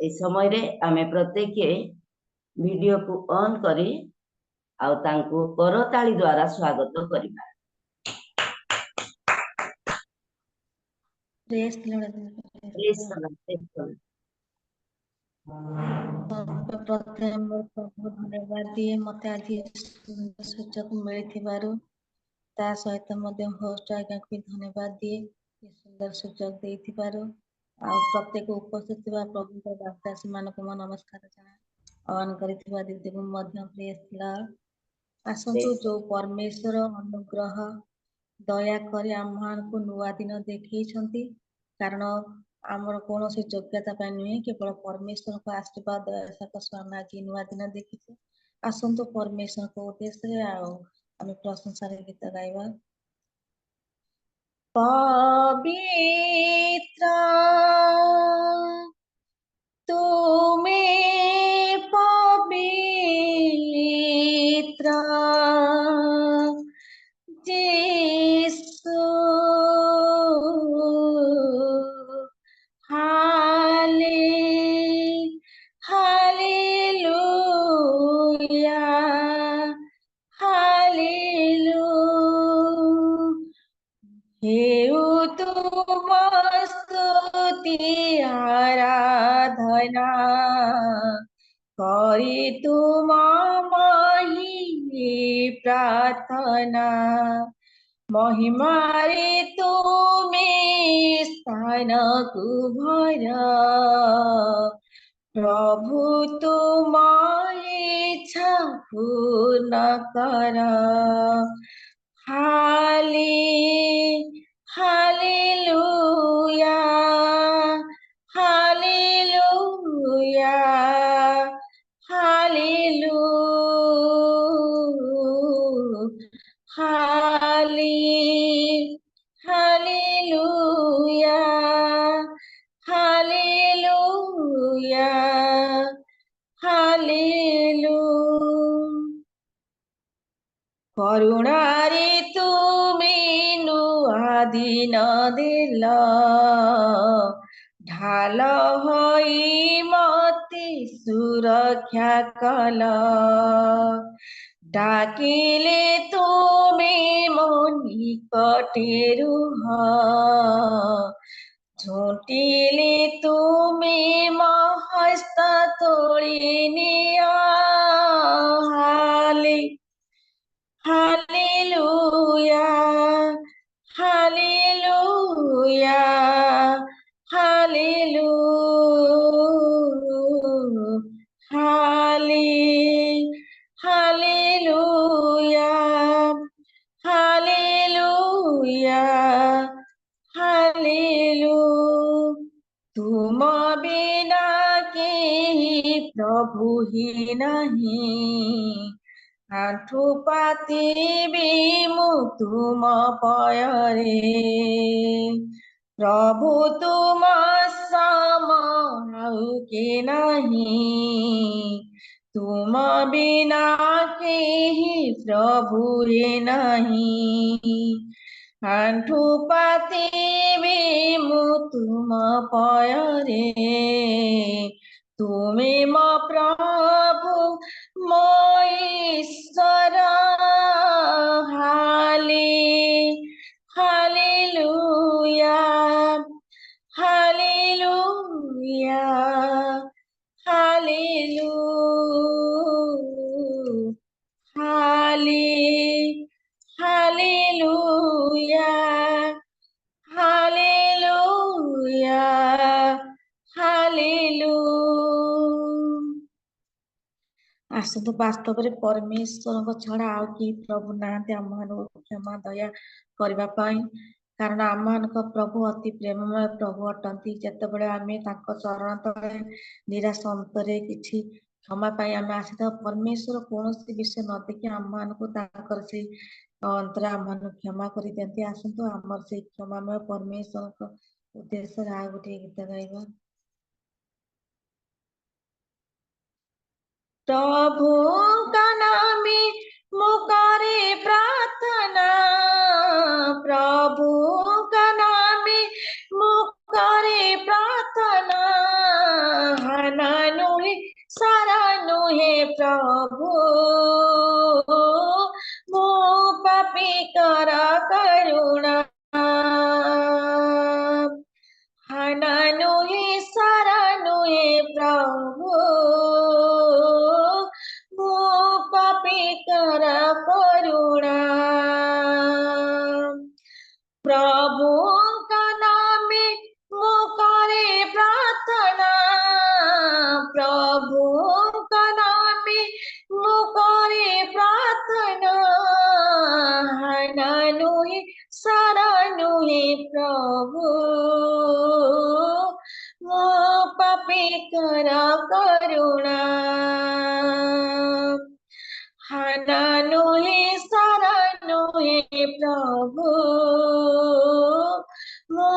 ए समय रे आमे प्रत्येक वीडियो को ऑन करी आउ तांको करताली द्वारा स्वागत करिबा। प्रेस धन्यवाद दिए मत आज सुजोग मिली ता सहित होस्ट आज्ञा को धन्यवाद दिए सुंदर सुजोग दे प्रत्येक उपस्थित प्रभु दासी मान नमस्कार आह्वान कर दीदी को प्रेस आसतु जो परमेश्वर अनुग्रह दया कर आम को नुआ दिन देखी कारण आमर कौन योग्यता नुहे केवल परमेश्वर को आशीर्वाद दया आम आज नुआ दिन देखी आसतु परमेश्वर को उद्देश्य आम प्रशंसार गीत गाइबा। पवित्र तुम्हें पवित्र यीशु हालेलुया हेउ तुम स्तुति आराधना करी तुम मही प्रार्थना महिमारे तुम्हें स्थान को भर प्रभु तुम इच्छा पूर्ण कर हालेलुया हालेलुया हालेलुया हालेलुया करुणारे तुमे नुआ दिन देल ढाल होई मते सुरक्षा कल डाकिले तुमे मो निकटे रुह झुंटिले तुमे मो हस्त तोड़ी निया हालेलुया हालेलुया हालेलुया हालेलुया तुम बिना के प्रभु ही नहीं आंठू पातिबी मु तुम पयरे प्रभु तुम सम आउ के नहीं तुम बिना के प्रभु हे नहीं आंठू पातिबी मु तुम पयरे तुमे मो प्रभु मो ईश्वर हालेलुया हालेलुया हालेलुया हालेलुया आसतु वास्तव में परमेश्वर छड़ा आउ कि प्रभु ना आम क्षमा दया करने कारण आम प्रभु अति प्रेममय प्रभु अटंती जितेबाला आम चरण तले निराश अंतरे किसी क्षमा पाई आम आसी था परमेश्वर कौन विषय न देखि आम से अंतर आम क्षमा कर दिखती आसतु आमर से क्षमामय परमेश्वर उद्देश्य आ गोटे गीत गाइबा। प्रभु का नामे मुकारे प्रार्थना प्रभु का नामे मुकारे प्रार्थना हन पापी कर करुणा हाना नुहे सारा नुहे प्रभु मो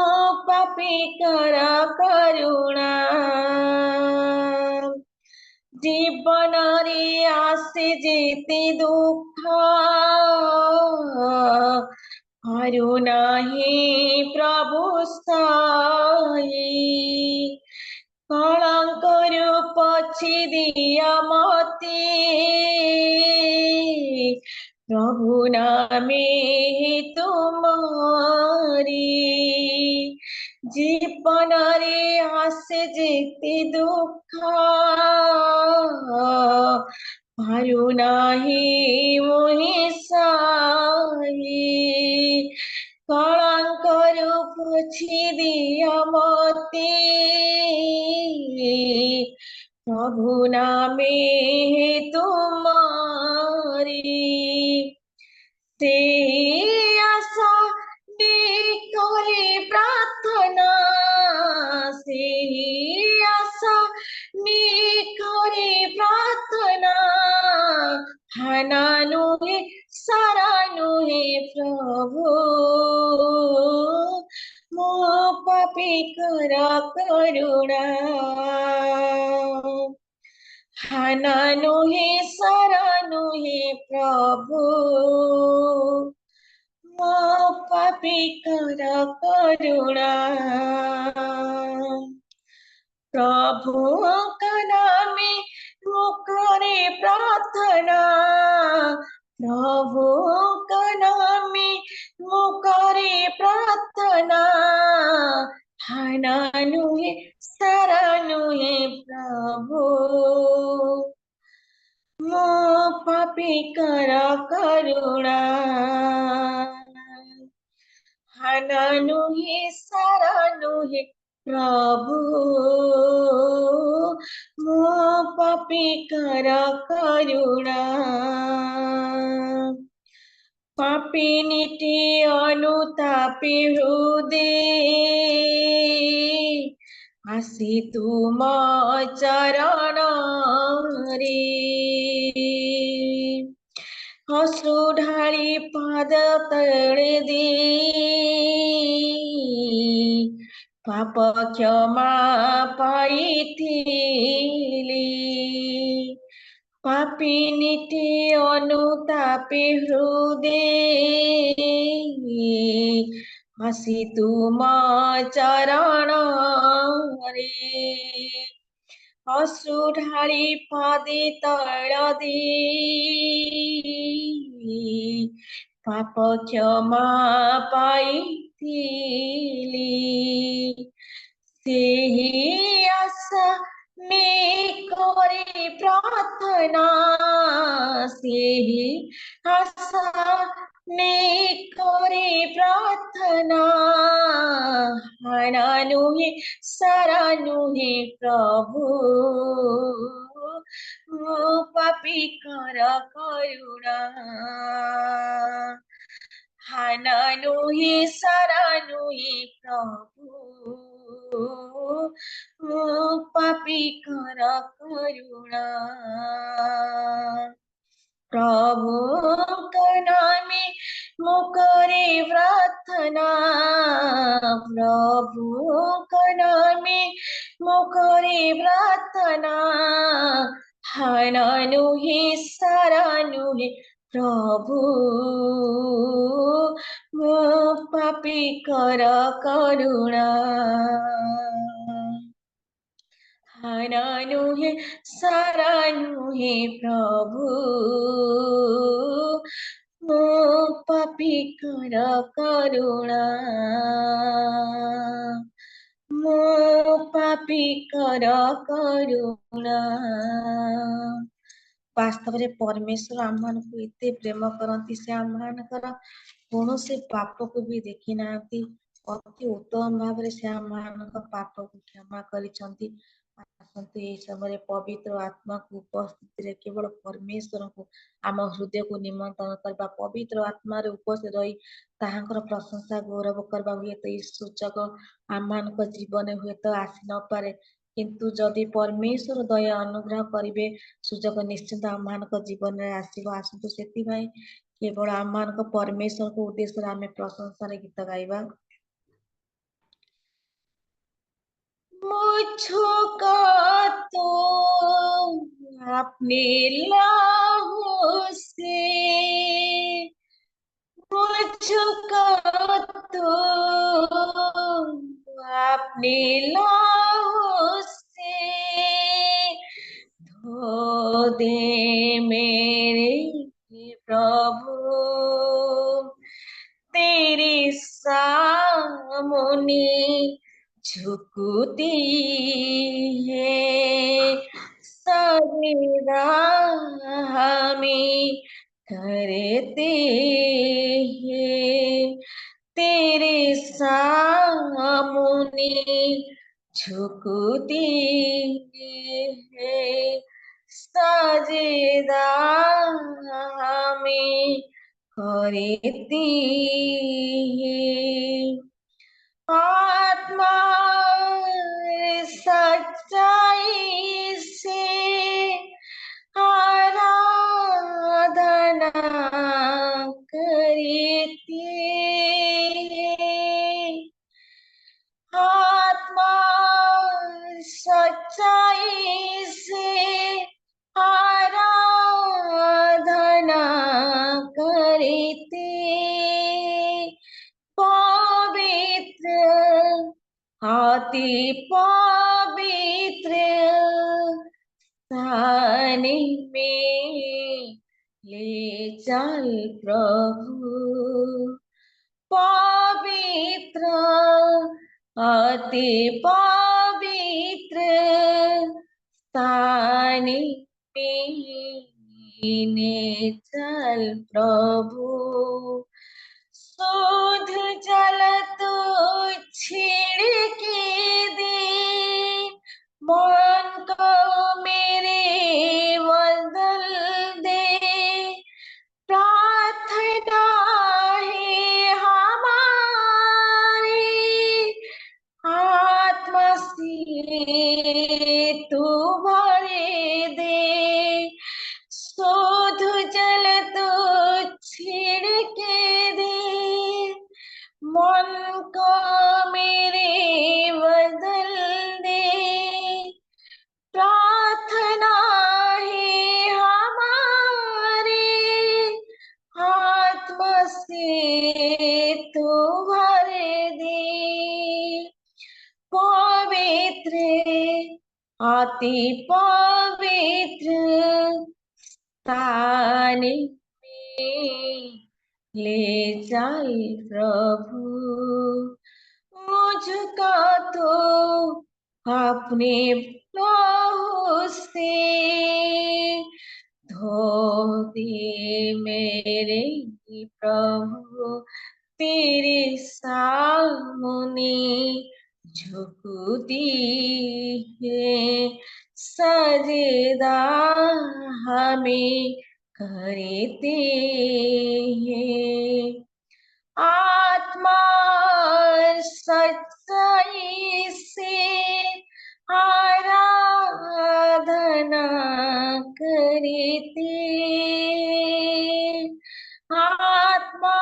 पापी कर करुणा जीवन रे आसे जेते दुख करुणा ही प्रभु साई कलंकर पछी दिया मते प्रभु नामे तुमारी जीवन रे आसे जेते दुख करुणा ही मोहि साई कलंकर पोछि दिया मते प्रभु नामे तुमारी से आशा करे प्रार्थना से आशा करे प्रार्थना हाना नुहे सारा नुहे प्रभु मो पापी कर करुणा हाना नुहे सारा नुहे प्रभु मो पापी कर करुणा प्रभु का नामे मुकरे प्रार्थना प्रभु का नामे मुकरे प्रार्थना हाना नुहे सारा नुहे प्रभु मो पापी कर करुणा हाना नुहे सारा नुहे प्रभु मो पापी कर करुणा पापी नीति अनुतापी हृदय आसी तुम चरण रे अश्रु ढाली पाद तले दे पाप क्षमा पाइथिली पापी नीति अनुतापी हृदय आसी तुम चरण रे अश्रु ढाली पादे तल दे पाप क्षमा पाइथिली सेही आशा ने करे प्रार्थना सेही आशा ने करे प्रार्थना हाना नुहे सारा नुहे प्रभु मो पापी कर करुणा हाना नुहे सारा नुहे प्रभु मो पापी कर करुणा प्रभु का नामे मुकरे प्रार्थना प्रभु का नामे मुकरे प्रार्थना हाना नुहे सारा नुहे प्रभु मो पापी कर करुणा हाना नुहे सारा नुहे प्रभु मो पापी कर करुणा मो पापी कर करुणा वास्तव में परमेश्वर आम मान को एते प्रेम करती से आम मानकर कौन से पाप को भी देखी ना अति उत्तम भाव से आम मान पाप को क्षमा करिसंती आसंतु ए समय पवित्र आत्मा को उपस्थित रे केवल परमेश्वर को आम हृदय को निमंत्रण करबा पवित्र आत्मा रे उपस्थित रही ताहांकर प्रशंसा गौरव करबा हुए तो इस सूचक आम मान जीवन हुए तो आसी न पारे किंतु जदि परमेश्वर दया अनुग्रह करिवे सुजोग निश्चित आम जीवन में आसो आसतु से केवल आम परमेश्वर को उद्देश्य आम प्रशंसार गीत गाइबा। मुझको तो अपने लहू से मुझको तो अपने लहू से धो दे मेरे प्रभु तेरे सामने झुकती है सवेरा हमें करते हैं तेरे सामने झुकती है सजदा हमें करती है आत्मा सच्चाई से आराधना करती है आत्मा सच्चाई से आराधना करती पवित्र अति पवित्र स्थान में ले चल प्रभु पवित्र अति पवित्र स्थान में ले चल प्रभु शोध जल तो छिड़के दे मन को मेरे बदल दे प्रार्थना है हमारी आत्मा से तू भरे दे शोध जल तो छिड़के दे मन को मेरे बदल दे प्रार्थना है हमारी आत्मा से तू भर दे पवित्र अति पवित्र स्थान में ले जाए प्रभु मुझको तो अपने लहू से धो दे मेरे प्रभु तेरे सामने झुकती है सजदा हमें करते हैं आत्मा सच्चाई से आराधना करते आत्मा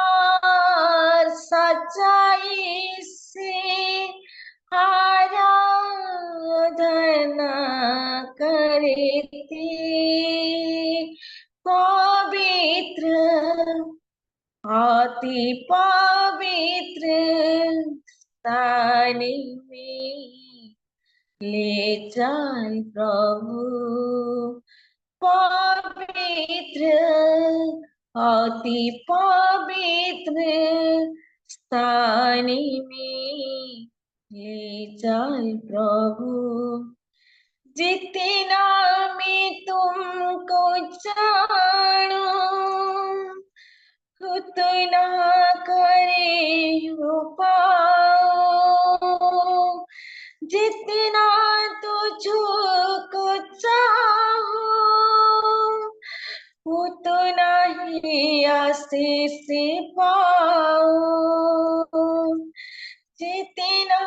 सच्चाई से आराधना करते पवित्र अति पवित्र स्थान में ले जाए प्रभु पवित्र अति पवित्र स्थान में ले जाए प्रभु जितना मैं तुमको जानो उतना करे हो पाओ जितना तुझको चाहो उतना ही आशीष पाओ जितना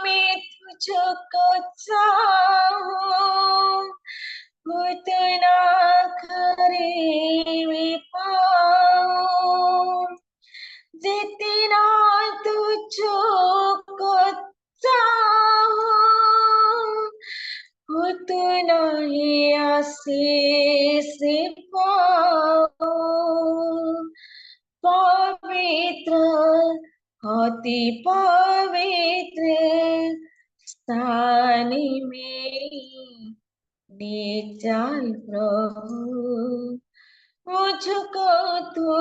मैं तुझको चाहूं, उतना करीब पाऊं, जितना तुझको चाहूं, उतना ही आशीष पाऊं। पवित्र, अति पवित्र स्थान में ले जाए प्रभु, मुझको तो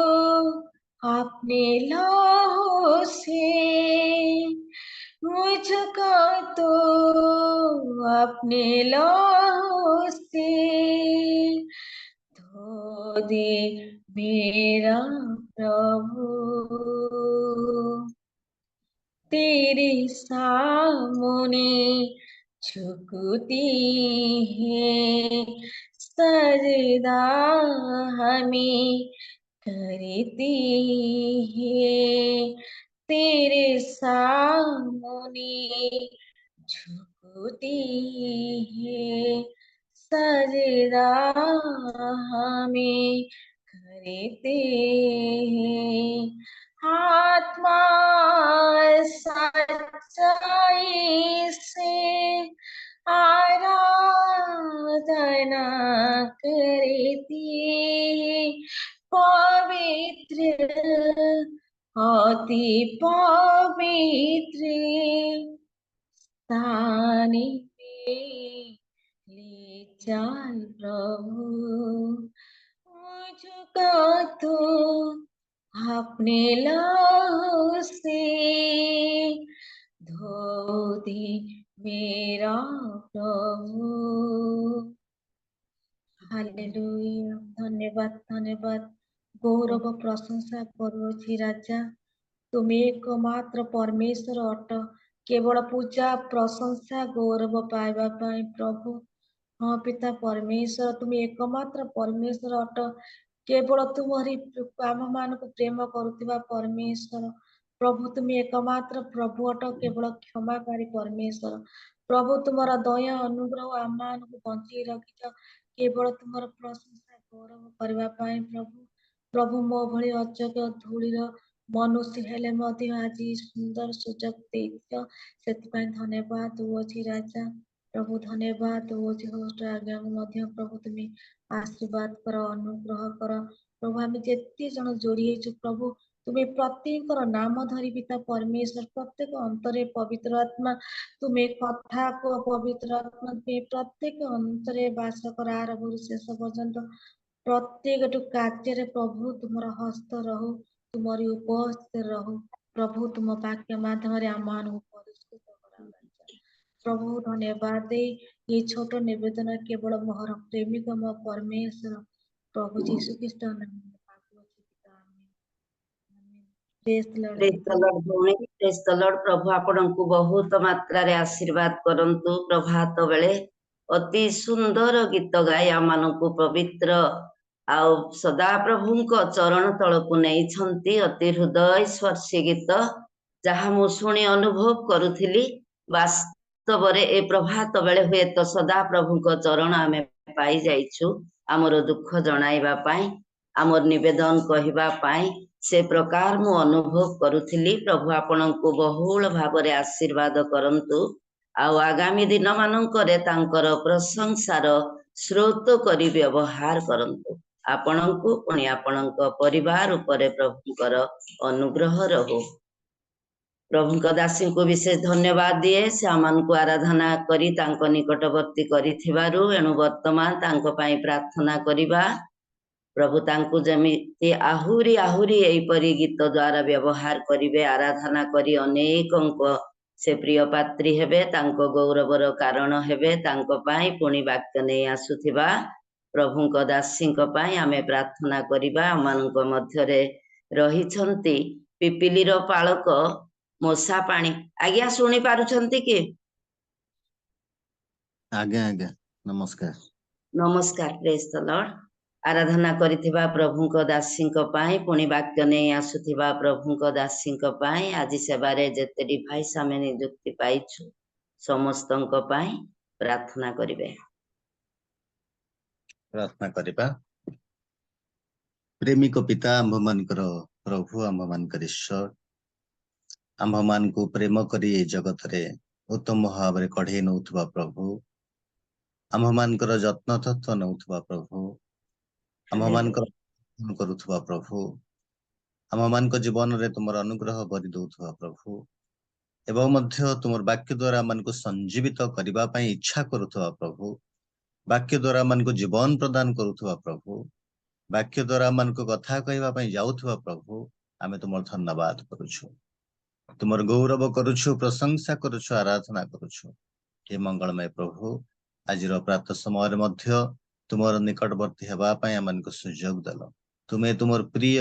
अपने लहू से, मुझको तो अपने लहू से धो दे मेरा प्रभु। तेरे सामने झुकती है सजदा हमें करती है, तेरे सामने झुकती है सजदा हमें करते हैं। आत्मा सच्चाई से आराधना करती, पवित्र, अति पवित्र स्थान में ले जाए प्रभु, मुझको तो अपने लहू से धो दे मेरा प्रभु। हालेलुया, धन्यवाद धन्यवाद, गौरव प्रशंसा करुछि राजा, तुम एकमात्र परमेश्वर अट, केवल पूजा प्रशंसा गौरव पाइबा पाई प्रभु। हाँ पिता परमेश्वर, तुम एकमात्र परमेश्वर अट, केवल तुम्हारी आम मान को प्रेम करुवा परमेश्वर प्रभु, तुम एकमात्र प्रभु अट, केवल क्षमाकारी परमेश्वर प्रभु, तुम्हारा दया अनुग्रह आम मान को बंची रखिच, केवल तुम्हारा प्रशंसा गौरव करने प्रभु। प्रभु मो भली अजोग्य धूलिर मनुष्य हेले मध्य आज सुंदर सुजोग देइछ, सेतिपाई धन्यवाद दउछि राजा प्रभु, धन्यवाद दउछि होस्ट आज्ञा मध्य प्रभु, तुम आशीर्वाद कर अनुग्रह कर प्रभु, आम जेते जन जोड़ी हेछु प्रभु, तुम्हें प्रत्येक नाम धरी पिता परमेश्वर, प्रत्येक अंतरे पवित्र आत्मा तुम्हें कथा को पवित्र आत्मा तुम्हें प्रत्येक अंतरे बास कर आरंभ शेष पर्यंत प्रत्येक कार्य प्रभु तुम हस्त रहु, तुम्हारी उपस्थित रहु प्रभु, तुम वाक्य माध्यम आम परिष्कृत प्रभु। धन्यवाद दे ये छोट निवेदन केवल मोहर प्रेमिक मो परमेश्वर प्रभु जीशु ख्रीष्ट प्रेज द लॉर्ड। प्रभु आपणଙ୍କୁ बहुत मात्रा रे आशीर्वाद करंतु। प्रभात बेले अति सुंदर गीत गाय आमनଙ୍କୁ पवित्र आउ सदा प्रभुଙ୍କ चरण तळକୁ ନେଇଛନ୍ତି। अति हृदय स्पर्शी गीत जहाँ मु शुणी अनुभव करुथिली। वास्तवरे ए प्रभात बेले हुए तो सदा प्रभुଙ୍କ चरण आमे पाई जाइछु, आमर दुख जणाइबा पाई, आमर निवेदन कहिबा पाई, से प्रकार मु अनुभव करुथिली। प्रभु आपणଙ୍କୁ बहुल भावरे आशीर्वाद करंतु। आउ आगामी दिन मानंकरे तांकर प्रशंसार स्रोत करी व्यवहार करंतु। आपणଙ୍କୁ पुणी आपणଙ୍କ परिवार उपरे प्रभुଙ୍କର अनुग्रह रहु। प्रभुଙ୍କ दासी को विशेष धन्यवाद दिए, से आमनଙ୍କୁ आराधना करी तांको निकटवर्ती करिथिबारु। एणु वर्तमान तांको पाई प्रार्थना करिबा। प्रभु तांको जमिति आहुरी आहुरी एपरी गीत द्वारा व्यवहार करिवे, आराधना करी अनेकंको से प्रिय पात्री हेबे, तांको गौरवर कारण हेबे। तांको पाई पुणी वाक्य नहीं आसुथिबा प्रभुଙ୍କ दासीଙ୍କ पाई आमे प्रार्थना करिबा। आमनଙ୍କ मध्यरे रहिछंती पिपिलीर पाळक मोसा पाणी। आज्ञा सुनी पारुछंती कि? आज्ञा आज्ञा नमस्कार नमस्कार। Praise the Lord. आराधना करिथिबा प्रभुଙ୍କ दासीଙ୍କ पाई पुणी वाक्य नहीं आसुथिबा प्रभुଙ୍କ दासीଙ୍କ पाई आज सेवारे जेते डिवाइस आमे नियुक्ति पाइछु ସମସ୍ତଙ୍କ ପାଇଁ ପ୍ରାର୍ଥନା କରିବେ। प्रार्थना करिबा। प्रेमिक पिता आम्भमानकर प्रभु आम्भमानकर ईश्वर आम्भमानकु प्रेम करी ए जगत रे उत्तम भाव कढ़े नौथुवा प्रभु आम्भमानकर जत्न तत्व नौथुवा प्रभु आम्भमानकर करुथुवा प्रभु आम्भमानक जीवन रे तुमर अनुग्रह भरि दउथुवा प्रभु एवं मध्य तुमर वाक्य द्वारा मानकु संजीवित करिबा पई इच्छा करुथुवा प्रभु वाक्य द्वारा मानकु जीवन प्रदान करुथुवा प्रभु वाक्य द्वारा मानकु कथा कहवा पई जाउथुवा प्रभु आमे तुमर धन्यवाद करूछु तुमर गौरव करूछु प्रशंसा करूछु आराधना करूछु हे मंगलमय प्रभु आजिर प्रातः समय मध्य तुमर निकटवर्ती हेबा पई आमनको सुयोग दल तुमे तुमर प्रिय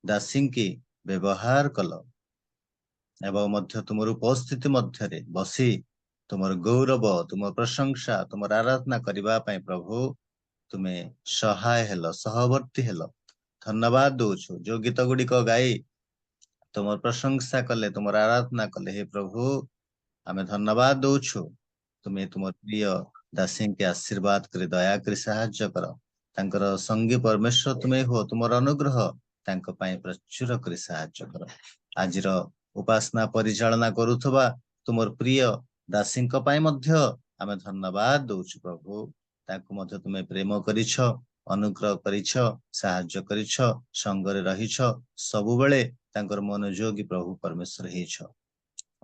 दासी की व्यवहार कल एवं मध्य तुमर उपस्थिति मध्य बसी तुमर गौरव तुम प्रशंसा तुमर आराधना करबा पई प्रभु तुमे सहाय हेल सहवर्ती हेल धन्यवाद दउछु जो गीत गुडी को गाई तुमर प्रशंसा कले तुमर आराधना कले हे प्रभु आमे धन्यवाद दउछु तुमे तुमर प्रिय दासी के आशीर्वाद करे दया करे सहाय्य कर तांकर संगी परमेश्वर तुमे हो तुमर अनुग्रह तांक पई प्रचुर करे सहाय्य कर आजिर उपासना परिचालना करूथबा तुमर प्रिय दासी पई मध्य आमे धन्यवाद दउछु प्रभु तांको मध्य तुमे प्रेम करिछ अनुग्रह करिछ सहाय्य करिछ संगरे रहिछ सबु बेले तांकर मनोयोगी प्रभु परमेश्वर हेछ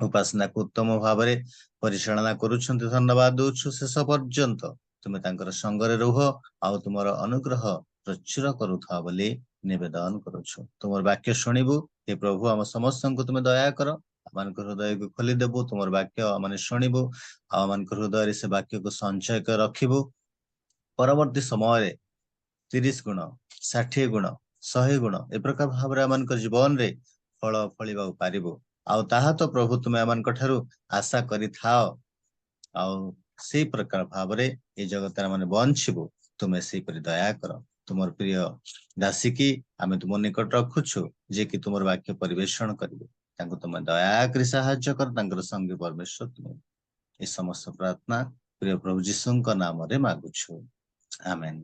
उपासना को उत्तम भाव में परिचालना करुछन्ति धन्यवाद दउछु शेष पर्यंत तुमे तांकर संगरे रह आ तुमर अनुग्रह प्रचुर करुथा बोली निवेदन करुछु तुमर वाक्य शुणिबु हे प्रभु हम समस्त को तुमे दया कर आमान हृदय को खोली देबु तुमर वाक्य माने शुणिबु आमान हृदय से वाक्य को संचय कर रखिबु परवर्ती समय 30 गुण 60 गुण 100 गुण ए प्रकार भाव आमान जीवन रे फल फलिबा पारिबु आउ ताहा तो प्रभु तुमे आमान ठारू आशा करि थाओ आउ से प्रकार भाव रे ए जगत माने बंचिबु तुमे से परि दया कर तुमर प्रिय दासी की आमे तुम निकट रखुछु जे कि तुमर वाक्य परिवेषण करिबे तांको तुमे दया करि सहाय्य कर तांकर संगी परमेश्वर तुमे ए समस्त प्रार्थना प्रिय प्रभु जीसुଙ୍କ नाम रे मागुछु आमेन।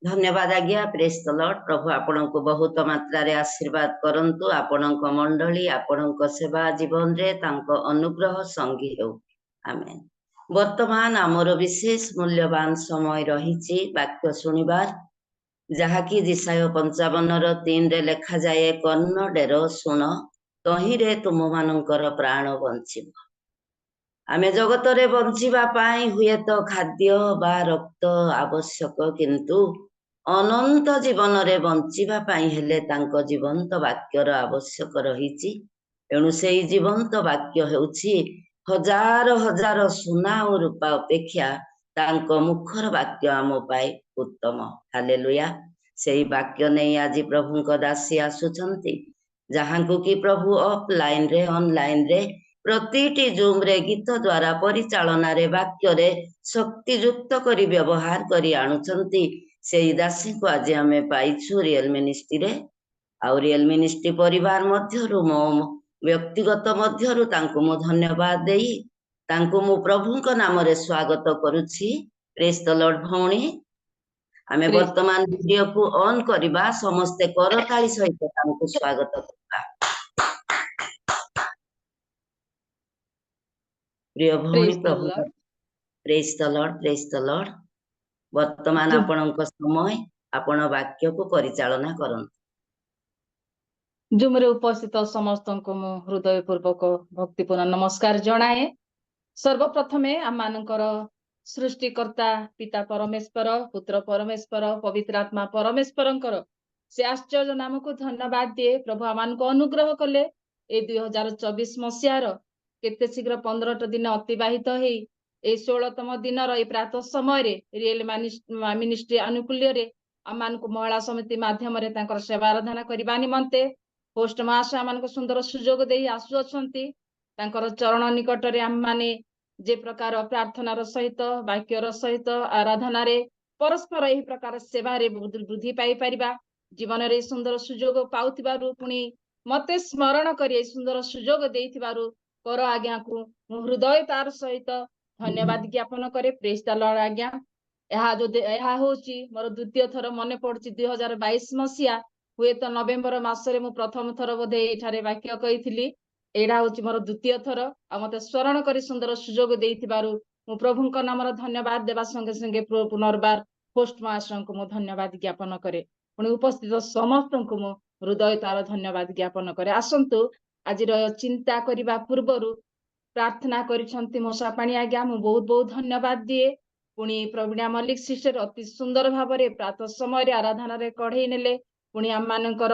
धन्यवाद आज्ञा प्रेज द लॉर्ड प्रभु आपनको बहुत मात्रा रे आशीर्वाद करंतु आपनको मंडली आपनको सेवा जीवन रे तांको अनुग्रह संगी हेउ आमेन। वर्तमान आमर विशेष मूल्यवान समय रहिछि वाक्य सुनिबार जहाँकि जिसाय 55:3 रे लेखा जाए कन्नडेर सुन तहिरे तुम मानकर प्राण बंचिब आमे जगत रे बंचिबा पाई हुए तो खाद्य बा रक्त आवश्यक किंतु अनंत जीवन रे बंचिबा पाई हेले तांको जीवंत वाक्यर आवश्यक रहिछि एणु सेई जीवंत वाक्य हेउछि हजार हजार सुना और रूपा अपेक्षा तांको मुखर वाक्य आम पाई उत्तम हालेलुया सेई वाक्य नहीं आज प्रभुଙ୍କ दासी आसुछंती जहाँकु कि प्रभु ऑफलाइन रे ऑनलाइन रे प्रतिटी जूम रे गीत द्वारा परिचालना रे वाक्य रे शक्ति युक्त करी व्यवहार करी आणुछंती सेई दासी को आज हमें पाइछु रियल मिनिस्ट्री रे आ रियल मिनिस्ट्री परिवार मध्यरु मो व्यक्तिगत मध्यरु तांको मो धन्यवाद देई तांको मो प्रभुଙ୍କ नाम रे स्वागत करूछि प्रेज द लॉर्ड भौणी आमे वर्तमान वीडियो को ऑन करिबा समस्त करताली सहित तांको स्वागत करबा प्रिय भौणी प्रभु प्रेज द लॉर्ड वर्तमान आपणक समय आपण वाक्य को परिचालना करन जुमरे उपस्थित समस्त को मु हृदय पूर्वक भक्तिपूर्ण नमस्कार जणाए सर्वप्रथमे आम मानकर सृष्टिकर्ता पिता परमेश्वर पुत्र परमेश्वर पवित्र आत्मा परमेश्वरंकर से आश्चर्य नाम को धन्यवाद दिए प्रभु आमान को अनुग्रह कले ए 2024 मसीहार केते शीघ्र 15 दिन अतिबाहित हेई ए 16तम दिन रे प्रातः समय रे रियल मिनिस्ट्री अनुकूल्य रे आमान को महिला समिति माध्यम रे तांकर सेवा आराधना करबा निमंते होस्ट महाशय आमान को सुंदर सुजोग देई आसु अछंती तांकर चरण निकट रे आम माने जे प्रकार प्रार्थनार सहित वाक्यर सहित आराधना रे परस्पर एही प्रकार सेवा रे वृद्धि पाई परिबा जीवन रे सुंदर सुजोग पाउतिबारु पुनी मते स्मरण करी सुंदर सुजोग देइतिबारु कर आज्ञा को मु हृदय तार सहित धन्यवाद ज्ञापन करे। प्रेज द लॉर्ड आज्ञा। ଏହା ହଉଛି ମୋର ଦ୍ୱିତୀୟ ଥର ମନେ ପଡୁଛି 2022 ମସିହା ହୁଏତ ନଭେମ୍ବର ମାସରେ ମୁଁ ପ୍ରଥମ ଥର ବୋଧେ ଏଇଠାରେ ବାକ୍ୟ କହିଥିଲି। ଏଇଟା ହଉଛି ମୋର ଦ୍ୱିତୀୟ ଥର ଆଉ ମତେ ସ୍ମରଣ କରି ସୁନ୍ଦର ସୁଯୋଗ ଦେଇଥିବାରୁ ମୁଁ ପ୍ରଭୁଙ୍କ ନାମର ଧନ୍ୟବାଦ ଦେବା ସଙ୍ଗେ ସଙ୍ଗେ ପୁନର୍ବାର ହୋଷ୍ଟ ମାଷ୍ଟରଙ୍କୁ ମୁଁ ଧନ୍ୟବାଦ ଜ୍ଞାପନ କରେ। ପୁଣି ଉପସ୍ଥିତ ସମସ୍ତଙ୍କୁ ମୁଁ ହୃଦୟ ତାର ଧନ୍ୟବାଦ ଜ୍ଞାପନ କରେ। ଆସନ୍ତୁ ଆଜିର ଚିନ୍ତା କରିବା ପୂର୍ବରୁ ପ୍ରାର୍ଥନା କରିଛନ୍ତି ମଶା ପାଣି ଆଜ୍ଞା ମୁଁ ବହୁତ ବହୁତ ଧନ୍ୟବାଦ ଦିଏ। ପୁଣି ପ୍ରବୀଣା ମଲ୍ଲିକ ସିଷ୍ଟର ଅତି ସୁନ୍ଦର ଭାବରେ ପ୍ରାତଃ ସମୟରେ ଆରାଧନାରେ କଢେଇ ନେଲେ। ପୁଣି ଆମମାନଙ୍କର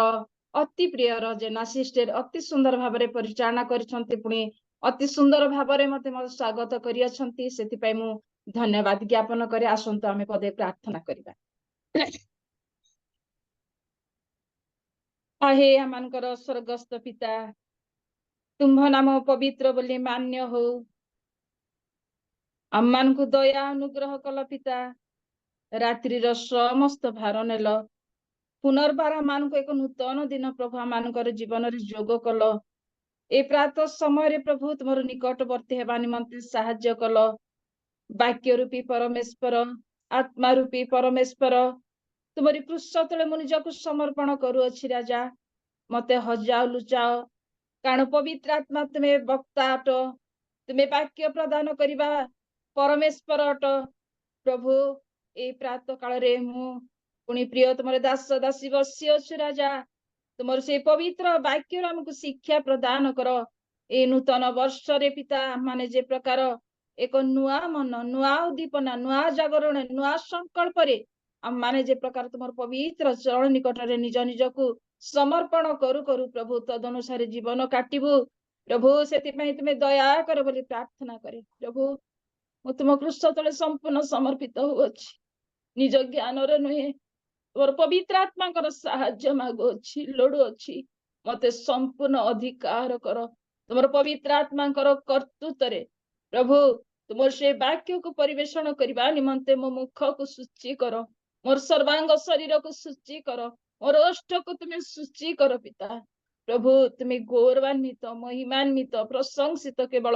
ଅତି ପ୍ରିୟର ଜେନା ସିଷ୍ଟର ଅତି ସୁନ୍ଦର ଭାବରେ ପରିଚାଳନା କରିଛନ୍ତି। ପୁଣି ଅତି ସୁନ୍ଦର ଭାବରେ ମତେ ସ୍ୱାଗତ କରିଅଛନ୍ତି। ସେଥିପାଇଁ ମୁଁ ଧନ୍ୟବାଦ ଜ୍ଞାପନ କରେ। ଆସନ୍ତୁ ଆମେ ପଦେ ପ୍ରାର୍ଥନା କରିବା। आहे ଆମମାନଙ୍କର ସ୍ୱର୍ଗସ୍ଥ ପିତା, ତୁମ୍ଭ ନାମ ପବିତ୍ର ବୋଲି ମାନ୍ୟ ହଉ। ଆମମାନଙ୍କୁ ଦୟା ଅନୁଗ୍ରହ କଲ ପିତା, ରାତ୍ରିର ସମସ୍ତ ଭାର ନେଲ। ପୁନର୍ବାର ଆମମାନଙ୍କୁ ଏକ ନୂତନ ଦିନ ପ୍ରଭୁ ଆମମାନଙ୍କର ଜୀବନରେ ଯୋଗ କଲ। ଏ ପ୍ରାତଃ ସମୟରେ ପ୍ରଭୁ ତୁମର ନିକଟବର୍ତ୍ତୀ ହେବା ନିମନ୍ତେ ସାହାଯ୍ୟ କଲ। ବାକ୍ୟ ରୂପୀ ପରମେଶ୍ୱର, ଆତ୍ମା ରୂପୀ ପରମେଶ୍ୱର, ତୁମରି ପୃଷ୍ଠ ତଳେ ମୁଁ ନିଜକୁ ସମର୍ପଣ କରୁଅଛି ରାଜା। ମତେ ହଜାଅ ଲୁଚାଅ, କାରଣ ପବିତ୍ର ଆତ୍ମା ତୁମେ ବକ୍ତା ଅଟ, ତୁମେ ବାକ୍ୟ ପ୍ରଦାନ କରିବା ପରମେଶ୍ୱର ଅଟ। ପ୍ରଭୁ ଏଇ ପ୍ରାତଃ କାଳରେ ମୁଁ ପୁଣି ପ୍ରିୟ ତୁମର ଦାସ ଦାସୀ ବସି ଅଛୁ ରାଜା। ତୁମର ସେଇ ପବିତ୍ର ବାକ୍ୟରୁ ଆମକୁ ଶିକ୍ଷା ପ୍ରଦାନ କର। ଏ ନୂତନ ବର୍ଷରେ ପିତା ମାନେ ଯେ ପ୍ରକାର ଏକ ନୂଆ ମନ, ନୂଆ ଉଦ୍ଦୀପନା, ନୂଆ ଜାଗରଣ, ନୂଆ ସଂକଳ୍ପରେ ଆମମାନେ ଯେ ପ୍ରକାର ତୁମର ପବିତ୍ର ଚରଣ ନିକଟରେ ନିଜ ନିଜକୁ ସମର୍ପଣ କରୁ କରୁ ପ୍ରଭୁ ତଦନୁସାରେ ଜୀବନ କାଟିବୁ। ପ୍ରଭୁ ସେଥିପାଇଁ ତୁମେ ଦୟା କର ବୋଲି ପ୍ରାର୍ଥନା କରେ। ପ୍ରଭୁ ମୁଁ ତୁମ ପୃଷ୍ଠ ତଳେ ସମ୍ପୂର୍ଣ୍ଣ ସମର୍ପିତ ହଉଅଛି। ନିଜ ଜ୍ଞାନରେ ନୁହେଁ, ତୁମର ପବିତ୍ର ଆତ୍ମାଙ୍କର ସାହାଯ୍ୟ ମାଗୁଅଛି, ଲୋଡୁଅଛି। ମତେ ସମ୍ପୂର୍ଣ୍ଣ ଅଧିକାର କର ତୁମର ପବିତ୍ର ଆତ୍ମାଙ୍କର କର୍ତ୍ତୃତ୍ୱରେ। ପ୍ରଭୁ ତୁମର ସେ ବାକ୍ୟକୁ ପରିବେଷଣ କରିବା ନିମନ୍ତେ ମୋ ମୁଖକୁ ଶୁଚି କର, ମୋର ସର୍ବାଙ୍ଗ ଶରୀରକୁ ଶୁଚି କର, ମୋର ଓଷ୍ଠକୁ ତୁମେ ଶୁଚି କର ପିତା। ପ୍ରଭୁ ତୁମେ ଗୌରବାନ୍ୱିତ, ମହିମାନ୍ୱିତ, ପ୍ରଶଂସିତ କେବଳ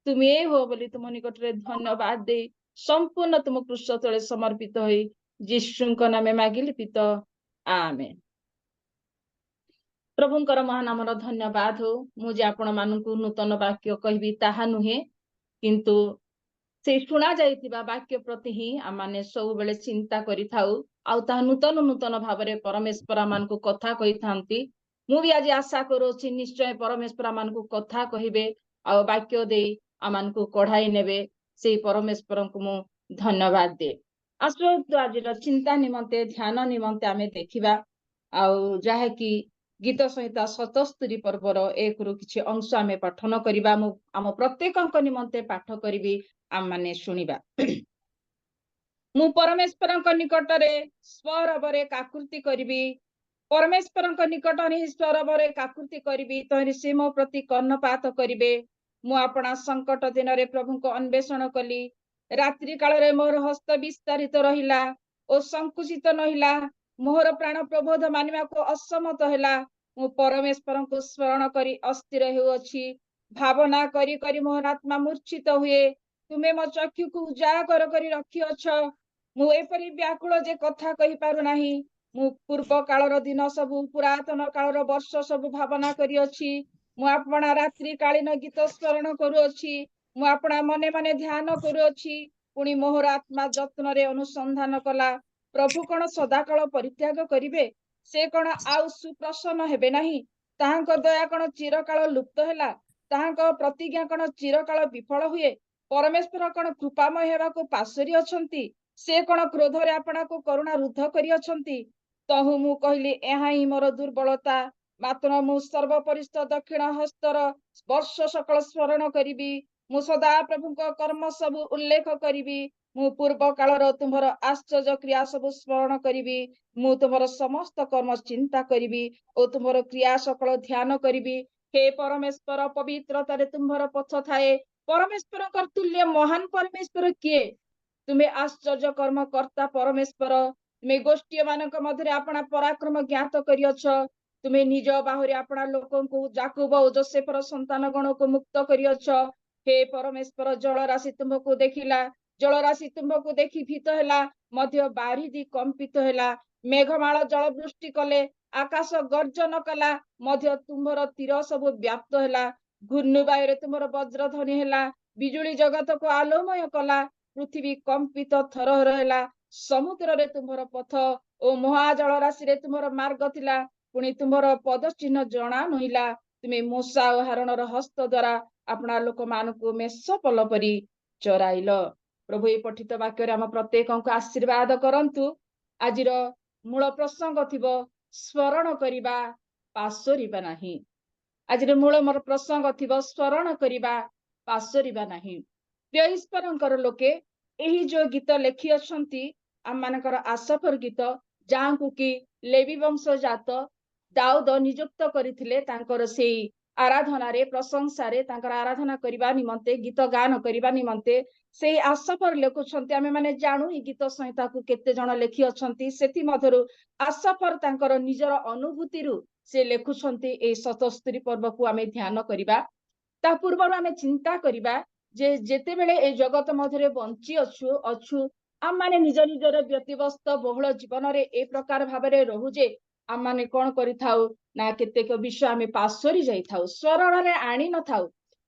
ତୁମେ ହୋ ବୋଲି ତୁମ ନିକଟରେ ଧନ୍ୟବାଦ ଦେଇ ସମ୍ପୂର୍ଣ୍ଣ ତୁମ ପୃଷ୍ଠ ତଳେ ସମର୍ପିତ ହୋଇ ଯୀଶୁଙ୍କ ନାମେ ମାଗିଲି ପିତ, ଆମେନ୍। ପ୍ରଭୁଙ୍କର ମହାନାମର ଧନ୍ୟବାଦ ହଉ। ମୁଁ ଯେ ଆପଣ ମାନଙ୍କୁ ନୂତନ ବାକ୍ୟ କହିବି ତାହା ନୁହେଁ, କିନ୍ତୁ ସେ ଶୁଣା ଯାଇଥିବା ବାକ୍ୟ ପ୍ରତି ହିଁ ଆମମାନେ ସବୁବେଳେ ଚିନ୍ତା କରିଥାଉ ଆଉ ତାହା ନୂତନ ନୂତନ ଭାବରେ ପରମେଶ୍ୱର ମାନଙ୍କୁ କଥା କହିଥାନ୍ତି। ମୁଁ ବି ଆଜି ଆଶା କରୁଅଛି ନିଶ୍ଚୟ ପରମେଶ୍ୱର ମାନଙ୍କୁ କଥା କହିବେ ଆଉ ବାକ୍ୟ ଦେଇ ଆମମାନଙ୍କୁ କଢାଇ ନେବେ। ସେଇ ପରମେଶ୍ୱରଙ୍କୁ ମୁଁ ଧନ୍ୟବାଦ ଦିଏ। ଆସନ୍ତୁ ଆଜିର ଚିନ୍ତା ନିମନ୍ତେ, ଧ୍ୟାନ ନିମନ୍ତେ ଆମେ ଦେଖିବା ଆଉ ଯାହାକି ଗୀତ ସଂହିତା 77 ପର୍ବର 1ରୁ କିଛି ଅଂଶ ଆମେ ପଠନ କରିବା। ମୁଁ ଆମ ପ୍ରତ୍ୟେକଙ୍କ ନିମନ୍ତେ ପାଠ କରିବି, ଆମମାନେ ଶୁଣିବା। ମୁଁ ପରମେଶ୍ୱରଙ୍କ ନିକଟରେ ସ୍ୱରବରେ କାକୁତି କରିବି, ପରମେଶ୍ୱରଙ୍କ ନିକଟରେ ହିଁ ସ୍ୱରବରେ କାକୁତି କରିବି, ତହିଁରେ ସେ ମୋ ପ୍ରତି କର୍ଣ୍ଣପାତ କରିବେ। ମୁଁ ଆପଣା ସଙ୍କଟ ଦିନରେ ପ୍ରଭୁଙ୍କ ଅନ୍ୱେଷଣ କଲି। ରାତ୍ରି କାଳରେ ମୋର ହସ୍ତ ବିସ୍ତାରିତ ରହିଲା ଓ ସଂକୁଚିତ ନହିଲା। ମୋର ପ୍ରାଣ ପ୍ରବୋଧ ମାନିବାକୁ ଅସମତ ହେଲା। ମୁଁ ପରମେଶ୍ୱରଙ୍କୁ ସ୍ମରଣ କରି ଅସ୍ଥିର ହେଉଅଛି। ଭାବନା କରି କରି ମୋର ଆତ୍ମା ମୂର୍ଚ୍ଛିତ ହୁଏ। ତୁମେ ମୋ ଚକ୍ଷୁକୁ ଉଜାଗର କରି ରଖିଅଛ। ମୁଁ ଏପରି ବ୍ୟାକୁଳ ଯେ କଥା କହିପାରୁନାହିଁ। ମୁଁ ପୂର୍ବ କାଳର ଦିନ ସବୁ, ପୁରାତନ କାଳର ବର୍ଷ ସବୁ ଭାବନା କରିଅଛି। ମୁଁ ଆପଣା ରାତ୍ରି କାଳୀନ ଗୀତ ସ୍ମରଣ କରୁଅଛି। ମୁଁ ଆପଣା ମନେ ମନେ ଧ୍ୟାନ କରୁଅଛି। ପୁଣି ମୋହର ଆତ୍ମା ଯତ୍ନରେ ଅନୁସନ୍ଧାନ କଲା। ପ୍ରଭୁ କଣ ସଦାକାଳ ପରିତ୍ୟାଗ କରିବେ? ସେ କଣ ଆଉ ସୁପ୍ରସନ୍ନ ହେବେ ନାହିଁ? ତାହାଙ୍କ ଦୟା କଣ ଚିରକାଳ ଲୁପ୍ତ ହେଲା? ତାହାଙ୍କ ପ୍ରତିଜ୍ଞା କଣ ଚିରକାଳ ବିଫଳ ହୁଏ? ପରମେଶ୍ୱର କଣ କୃପାମୟ ହେବାକୁ ପାଶୋରି ଅଛନ୍ତି? ସେ କଣ କ୍ରୋଧରେ ଆପଣାକୁ କରୁଣା ରୁଦ୍ଧ କରିଅଛନ୍ତି? ତହୁ ମୁଁ କହିଲି, ଏହା ହିଁ ମୋର ଦୁର୍ବଳତା। ମାତ୍ର ମୁଁ ସର୍ବପରିସ୍ଥ ଦକ୍ଷିଣ ହସ୍ତର ସ୍ପର୍ଶ ସକଳ ସ୍ମରଣ କରିବି। ମୁଁ ସଦା ପ୍ରଭୁଙ୍କ କର୍ମ ସବୁ ଉଲ୍ଲେଖ କରିବି। ମୁଁ ପୂର୍ବ କାଳର ତୁମ୍ଭର ଆଶ୍ଚର୍ଯ୍ୟ କ୍ରିୟା ସବୁ ସ୍ମରଣ କରିବି। ମୁଁ ତୁମର ସମସ୍ତ କର୍ମ ଚିନ୍ତା କରିବି ଓ ତୁମର କ୍ରିୟା ସକଳ ଧ୍ୟାନ କରିବି। ହେ ପରମେଶ୍ୱର, ପବିତ୍ରତାରେ ତୁମ୍ଭର ପଥ ଥାଏ। ପରମେଶ୍ୱରଙ୍କ ତୁଲ୍ୟ ମହାନ ପରମେଶ୍ୱର କିଏ? ତୁମେ ଆଶ୍ଚର୍ଯ୍ୟ କର୍ମ କର୍ତ୍ତା ପରମେଶ୍ୱର। ତୁମେ ଗୋଷ୍ଠୀ ମାନଙ୍କ ମଧ୍ୟରେ ଆପଣା ପରାକ୍ରମ ଜ୍ଞାତ କରିଅଛ। ତୁମେ ନିଜ ବାହୁରେ ଆପଣା ଲୋକଙ୍କୁ ଯାକୁବ ଓ ଯୋସେଫର ସନ୍ତାନ ଗଣକୁ ମୁକ୍ତ କରିଅଛ। ହେ ପରମେଶ୍ୱର, ଜଳରାଶି ତୁମ୍ଭକୁ ଦେଖିଲା, ଜଳରାଶି ତୁମ୍ଭକୁ ଦେଖି ଭୀତ ହେଲା, ମଧ୍ୟ ବାରିଧି କମ୍ପିତ ହେଲା। ମେଘମାଳ ଜଳ ବୃଷ୍ଟି କଲେ, ଆକାଶ ଗର୍ଜନ କଲା, ମଧ୍ୟ ତୁମ୍ଭର ତୀର ସବୁ ବ୍ୟାପ୍ତ ହେଲା। ଘୂର୍ଣ୍ଣିବାୟୁରେ ତୁମର ବଜ୍ରଧ୍ୱନି ହେଲା, ବିଜୁଳି ଜଗତକୁ ଆଲୋମୟ କଲା, ପୃଥିବୀ କମ୍ପିତ ଥରହର ହେଲା। ସମୁଦ୍ରରେ ତୁମ୍ଭର ପଥ ଓ ମହାଜଳ ରାଶିରେ ତୁମର ମାର୍ଗ ଥିଲା, ପୁଣି ତୁମର ପଦଚିହ୍ନ ଜଣା ନହିଲା। ତୁମେ ମୂଷା ଓ ହାରଣର ହସ୍ତ ଦ୍ୱାରା ଆପଣା ଲୋକମାନଙ୍କୁ ମେଷ ପଲ ପରି ଚରାଇଲ। ପ୍ରଭୁ ଏହି ପଠିତ ବାକ୍ୟରେ ଆମ ପ୍ରତ୍ୟେକଙ୍କୁ ଆଶୀର୍ବାଦ କରନ୍ତୁ। ଆଜିର ମୂଳ ପ୍ରସଙ୍ଗ ଥିବ ସ୍ମରଣ କରିବା, ପାସୋରିବା ନାହିଁ। ଆଜିର ମୂଳ ମୋର ପ୍ରସଙ୍ଗ ଥିବ ସ୍ମରଣ କରିବା, ପାସୋରିବା ନାହିଁ। ପ୍ରିୟ ଈଶ୍ୱରଙ୍କର ଲୋକେ, ଏହି ଯୋଉ ଗୀତ ଲେଖି ଅଛନ୍ତି ଆମମାନଙ୍କର ଆସଫର ଗୀତ, ଯାହାଙ୍କୁ କି ଲେବି ବଂଶଜାତ ଦାଉଦ ନିଯୁକ୍ତ କରିଥିଲେ ତାଙ୍କର ସେଇ ଆରାଧନାରେ, ପ୍ରଶଂସାରେ, ତାଙ୍କର ଆରାଧନା କରିବା ନିମନ୍ତେ, ଗୀତ ଗାନ କରିବା ନିମନ୍ତେ ସେଇ ଆସଫର ଲେଖୁଛନ୍ତି। ଆମେ ମାନେ ଜାଣୁ ଏହି ଗୀତ ସଂହିତାକୁ କେତେ ଜଣ ଲେଖି ଅଛନ୍ତି। ସେଥିମଧ୍ୟରୁ ଆସଫର ତାଙ୍କର ନିଜର ଅନୁଭୂତିରୁ ସେ ଲେଖୁଛନ୍ତି। ଏଇ 77 ପର୍ବକୁ ଆମେ ଧ୍ୟାନ କରିବା। ତା ପୂର୍ବରୁ ଆମେ ଚିନ୍ତା କରିବା ଯେ ଯେତେବେଳେ এই ଜଗତ ମଧ୍ୟରେ ବଞ୍ଚି ଅଛୁ ଆମମାନେ ନିଜ ନିଜର ବ୍ୟତିବ୍ୟସ୍ତ ବହୁଳ ଜୀବନରେ ଏ ପ୍ରକାର ଭାବରେ ରହୁ ଯେ ଆମମାନେ କଣ କରିଥାଉ ନା କେତେକ ବିଷୟ ଆମେ ପାସୋରି ଯାଇଥାଉ, ସ୍ମରଣରେ ଆଣି ନଥାଉ।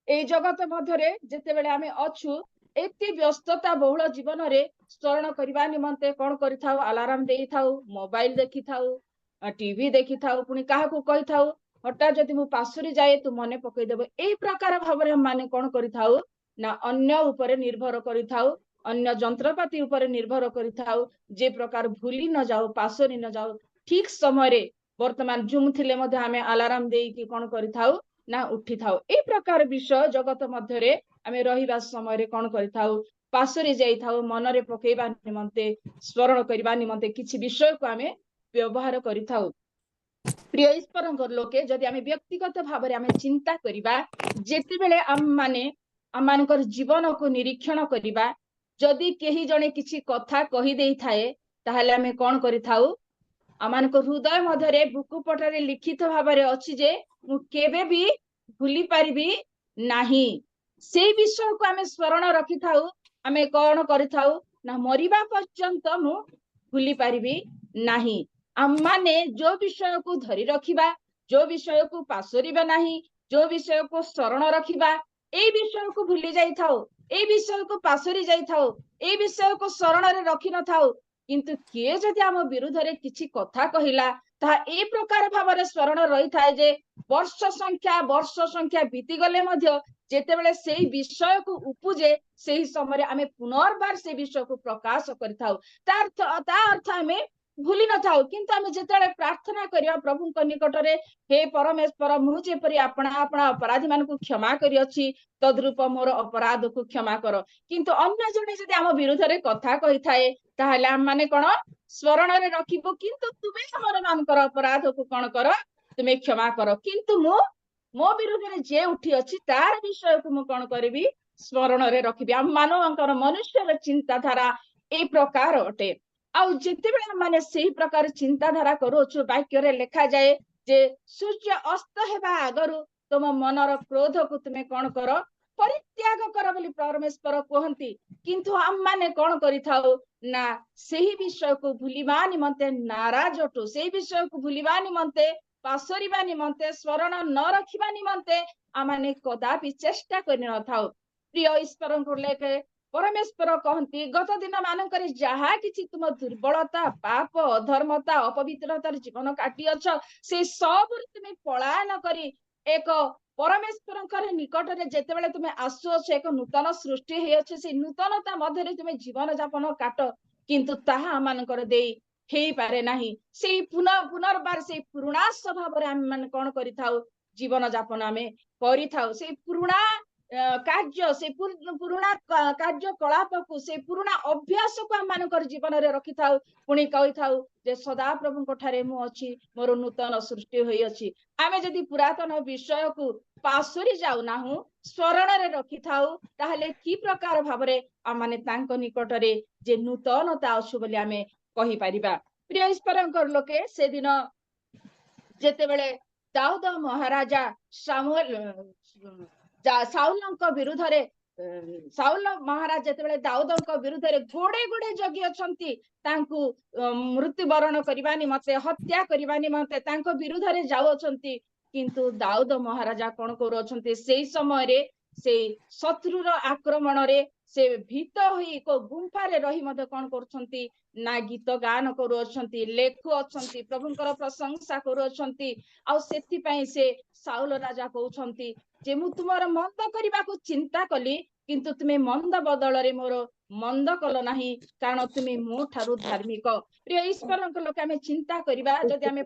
এই ଜଗତ ମଧ୍ୟରେ ଯେତେବେଳେ ଆମେ ଅଛୁ ଏତେ ବ୍ୟସ୍ତତା ବହୁଳ ଜୀବନରେ ସ୍ମରଣ କରିବା ନିମନ୍ତେ କଣ କରିଥାଉ, ଆଲାରାମ ଦେଇଥାଉ, ମୋବାଇଲ ଦେଖିଥାଉ, ଟିଭି ଦେଖିଥାଉ, ପୁଣି କାହାକୁ କହିଥାଉ ହଠାତ୍ ଯଦି ମୁଁ ପାସୋରି ଯାଏ ତୁ ମନେ ପକେଇଦେବ। এই ପ୍ରକାର ଭାବରେ ଆମେ କଣ କରିଥାଉ ନା ଅନ୍ୟ ଉପରେ ନିର୍ଭର କରିଥାଉ, ଅନ୍ୟ ଯନ୍ତ୍ରପାତି ଉପରେ ନିର୍ଭର କରିଥାଉ, ଯେ ପ୍ରକାର ଭୁଲି ନ ଯାଉ, ପାସୋରି ନ ଯାଉ। ଠିକ ସମୟରେ ବର୍ତ୍ତମାନ ଜୁମ୍ ଥିଲେ ମଧ୍ୟ ଆମେ ଆଲାରାମ ଦେଇକି କଣ କରିଥାଉ ନା ଉଠିଥାଉ। এই ପ୍ରକାର ବିଷୟ ଜଗତ ମଧ୍ୟରେ ଆମେ ରହିବା ସମୟରେ କଣ କରିଥାଉ, ପାସୋରି ଯାଇଥାଉ। ମନରେ ପକେଇବା ନିମନ୍ତେ, ସ୍ମରଣ କରିବା ନିମନ୍ତେ କିଛି ବିଷୟକୁ ଆମେ ବ୍ୟବହାର କରିଥାଉ। ପ୍ରିୟ ଈଶ୍ୱରଙ୍କର ଲୋକେ, ଯଦି ଆମେ ବ୍ୟକ୍ତିଗତ ଭାବରେ ଆମେ ଚିନ୍ତା କରିବା, ଯେତେବେଳେ ଆମମାନଙ୍କର ଜୀବନକୁ ନିରୀକ୍ଷଣ କରିବା, ଯଦି କେହି ଜଣେ କିଛି କଥା କହିଦେଇଥାଏ ତାହେଲେ ଆମେ କଣ କରିଥାଉ, ଆମମାନଙ୍କ ହୃଦୟ ମଧ୍ୟରେ ବୁକୁ ପଟରେ ଲିଖିତ ଭାବରେ ଅଛି ଯେ ମୁଁ କେବେ ବି ଭୁଲି ପାରିବି ନାହିଁ। ସେଇ ବିଷୟକୁ ଆମେ ସ୍ମରଣ ରଖିଥାଉ। ଆମେ କଣ କରିଥାଉ ନା ମରିବା ପର୍ଯ୍ୟନ୍ତ ମୁଁ ଭୁଲି ପାରିବି ନାହିଁ। ଆମମାନେ ଯୋଉ ବିଷୟକୁ ଧରି ରଖିବା, ଯୋଉ ବିଷୟକୁ ପାସୋରିବା ନାହିଁ, ଯୋଉ ବିଷୟକୁ ସ୍ମରଣ ରଖିବା, ଏଇ ବିଷୟକୁ ଭୁଲି ଯାଇଥାଉ, ଏଇ ବିଷୟକୁ ପାସୋରି ଯାଇଥାଉ, ଏଇ ବିଷୟକୁ ସ୍ମରଣରେ ରଖିନଥାଉ। କିନ୍ତୁ କିଏ ଯଦି ଆମ ବିରୁଦ୍ଧରେ କିଛି କଥା କହିଲା ତାହା ଏ ପ୍ରକାର ଭାବରେ ସ୍ମରଣ ରହିଥାଏ ଯେ ବର୍ଷ ସଂଖ୍ୟା ବିତିଗଲେ ମଧ୍ୟ ଯେତେବେଳେ ସେଇ ବିଷୟକୁ ଉପୁଜେ ସେହି ସମୟରେ ଆମେ ପୁନର୍ବାର ସେ ବିଷୟକୁ ପ୍ରକାଶ କରିଥାଉ। ତା ଅର୍ଥ ଆମେ ଭୁଲି ନଥାଉ। କିନ୍ତୁ ଆମେ ଯେତେବେଳେ ପ୍ରାର୍ଥନା କରିବା ପ୍ରଭୁଙ୍କ ନିକଟରେ, ହେ ପରମେଶ୍ୱର, ମୁଁ ଯେପରି ଆପଣା ଅପରାଧୀ ମାନଙ୍କୁ କ୍ଷମା କରିଅଛି ତଦ୍ରୂପ ମୋର ଅପରାଧକୁ କ୍ଷମା କର। କିନ୍ତୁ ଅନ୍ୟ ଜଣେ ଯଦି ଆମ ବିରୁଦ୍ଧରେ କଥା କହିଥାଏ ତାହେଲେ ଆମମାନେ କଣ ସ୍ମରଣରେ ରଖିବୁ, କିନ୍ତୁ ତୁମେ ଆମମାନଙ୍କର ଅପରାଧକୁ କଣ କର, ତୁମେ କ୍ଷମା କର। କିନ୍ତୁ ମୋ ବିରୁଦ୍ଧରେ ଯିଏ ଉଠି ଅଛି ତାର ବିଷୟକୁ ମୁଁ କଣ କରିବି, ସ୍ମରଣରେ ରଖିବି। ଆମମାନଙ୍କର ମନୁଷ୍ୟର ଚିନ୍ତାଧାରା এই ପ୍ରକାର ଅଟେ। ଆଉ ଯେତେବେଳେ ଆମେ ସେଇ ପ୍ରକାର ଚିନ୍ତାଧାରା କରୁଅଛୁ, ବାକ୍ୟରେ ଲେଖାଯାଏ ଯେ ସୂର୍ଯ୍ୟ ଅସ୍ତ ହେବା ଆଗରୁ ତୁମ ମନର କ୍ରୋଧକୁ ତୁମେ କଣ କର, ପରିତ୍ୟାଗ କର ବୋଲି ପରମେଶ୍ୱର କୁହନ୍ତି। କିନ୍ତୁ ଆମମାନେ କଣ କରିଥାଉ ନା ସେହି ବିଷୟକୁ ଭୁଲିବା ନିମନ୍ତେ ନାରାଜ ଅଟୁ। ସେହି ବିଷୟକୁ ଭୁଲିବା ନିମନ୍ତେ, ପାସୋରିବା ନିମନ୍ତେ, ସ୍ମରଣ ନ ରଖିବା ନିମନ୍ତେ ଆମମାନେ କଦାପି ଚେଷ୍ଟା କରିନଥାଉ। ପ୍ରିୟ ଈଶ୍ୱରଙ୍କ ଲେଖେ ପରମେଶ୍ୱର କହନ୍ତି, ଗତ ଦିନ ମାନଙ୍କରେ ଯାହା କିଛି ତୁମ ଦୁର୍ବଳତା, ପାପ, ଅଧର୍ମତା, ଅପବିତ୍ରତାର ଜୀବନ କାଟିଅଛ, ସେ ସବୁରୁ ତୁମେ ପଳାୟନ କରି ଏକ ପରମେଶ୍ୱରଙ୍କର ନିକଟରେ ଯେତେବେଳେ ତୁମେ ଆସୁଅଛ, ଏକ ନୂତନ ସୃଷ୍ଟି ହେଇଅଛ, ସେଇ ନୂତନତା ମଧ୍ୟରେ ତୁମେ ଜୀବନ ଯାପନ କାଟ। କିନ୍ତୁ ତାହା ଆମମାନଙ୍କର ଦେଇ ହେଇପାରେ ନାହିଁ। ସେଇ ପୁନର୍ବାର ସେଇ ପୁରୁଣା ସ୍ୱଭାବରେ ଆମେ ମାନେ କଣ କରିଥାଉ, ଜୀବନ ଯାପନ ଆମେ କରିଥାଉ। ସେଇ ପୁରୁଣା କାର୍ଯ୍ୟ, ସେ ପୁରୁଣା କାର୍ଯ୍ୟକଳାପକୁ, ସେ ପୁରୁଣା ଅଭ୍ୟାସକୁ ଆମମାନଙ୍କର ଜୀବନରେ ରଖିଥାଉ। ପୁଣି କହିଥାଉ ଯେ ସଦାପ୍ରଭୁଙ୍କ ଠାରେ ମୁଁ ଅଛି, ମୋର ନୂତନ ସୃଷ୍ଟି ହୋଇଅଛି। ଆମେ ଯଦି ପୁରାତନ ବିଷୟକୁ ପାସୋରି ଯାଉନାହୁଁ, ସ୍ମରଣରେ ରଖିଥାଉ, ତାହେଲେ କି ପ୍ରକାର ଭାବରେ ଆମମାନେ ତାଙ୍କ ନିକଟରେ ଯେ ନୂତନତା ଅଛୁ ବୋଲି ଆମେ କହିପାରିବା। ପ୍ରିୟ ଈଶ୍ୱରଙ୍କର ଲୋକେ, ସେଦିନ ଯେତେବେଳେ ଦାଉଦ ମହାରାଜା ସାଉଲଙ୍କ ବିରୁଦ୍ଧରେ ସାଉଲ ମହାରାଜ ଯେତେବେଳେ ଦାଉଦଙ୍କ ବିରୁଦ୍ଧରେ ଗୋଡେ ଗୋଡେ ଜଗି ଅଛନ୍ତି ତାଙ୍କୁ ମୃତ୍ୟୁବରଣ କରିବା ନିମନ୍ତେ ହତ୍ୟା କରିବା ନିମନ୍ତେ ତାଙ୍କ ବିରୁଦ୍ଧରେ ଯାଉଅଛନ୍ତି, କିନ୍ତୁ ଦାଉଦ ମହାରାଜା କଣ କରୁଅଛନ୍ତି ସେଇ ସମୟରେ ସେଇ ଶତ୍ରୁର ଆକ୍ରମଣରେ ସେ ଭୀତ ହୋଇ ଏକ ଗୁମ୍ଫାରେ ରହି ମଧ୍ୟ କଣ କରୁଛନ୍ତି ନା ଗୀତ ଗାନ କରୁଅଛନ୍ତି, ଲେଖୁଅଛନ୍ତି, ପ୍ରଭୁଙ୍କର ପ୍ରଶଂସା କରୁଅଛନ୍ତି। ଆଉ ସେଥିପାଇଁ ସେ ସାଉଲ ରାଜା କହୁଛନ୍ତି ଯେ ମୁଁ ତୁମର ମନ୍ଦ କରିବାକୁ ଚିନ୍ତା କଲି, କିନ୍ତୁ ତୁମେ ମନ୍ଦ ବଦଳରେ ମୋର ମନ୍ଦ କଲ ନାହିଁ, କାରଣ ତୁମେ ମୋ ଠାରୁ ଧାର୍ମିକ। ପ୍ରିୟ ଈଶ୍ୱରଙ୍କ ଲୋକ ଆମେ ଚିନ୍ତା କରିବା, ଯଦି ଆମେ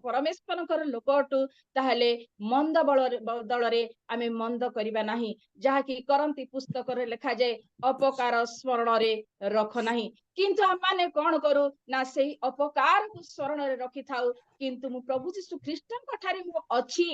ପରମେଶ୍ୱରଙ୍କର ଲୋକ ଅଟୁ ତାହେଲେ ମନ୍ଦ ବଦଳରେ ଆମେ ମନ୍ଦ କରିବା ନାହିଁ, ଯାହାକି କରନ୍ତି ପୁସ୍ତକରେ ଲେଖାଯାଏ ଅପକାର ସ୍ମରଣରେ ରଖ ନାହିଁ। କିନ୍ତୁ ଆମମାନେ କଣ କରୁ ନା ସେଇ ଅପକାରକୁ ସ୍ମରଣରେ ରଖିଥାଉ, କିନ୍ତୁ ମୁଁ ପ୍ରଭୁ ଯୀଶୁ ଖ୍ରୀଷ୍ଟଙ୍କ ଠାରେ ମୁଁ ଅଛି,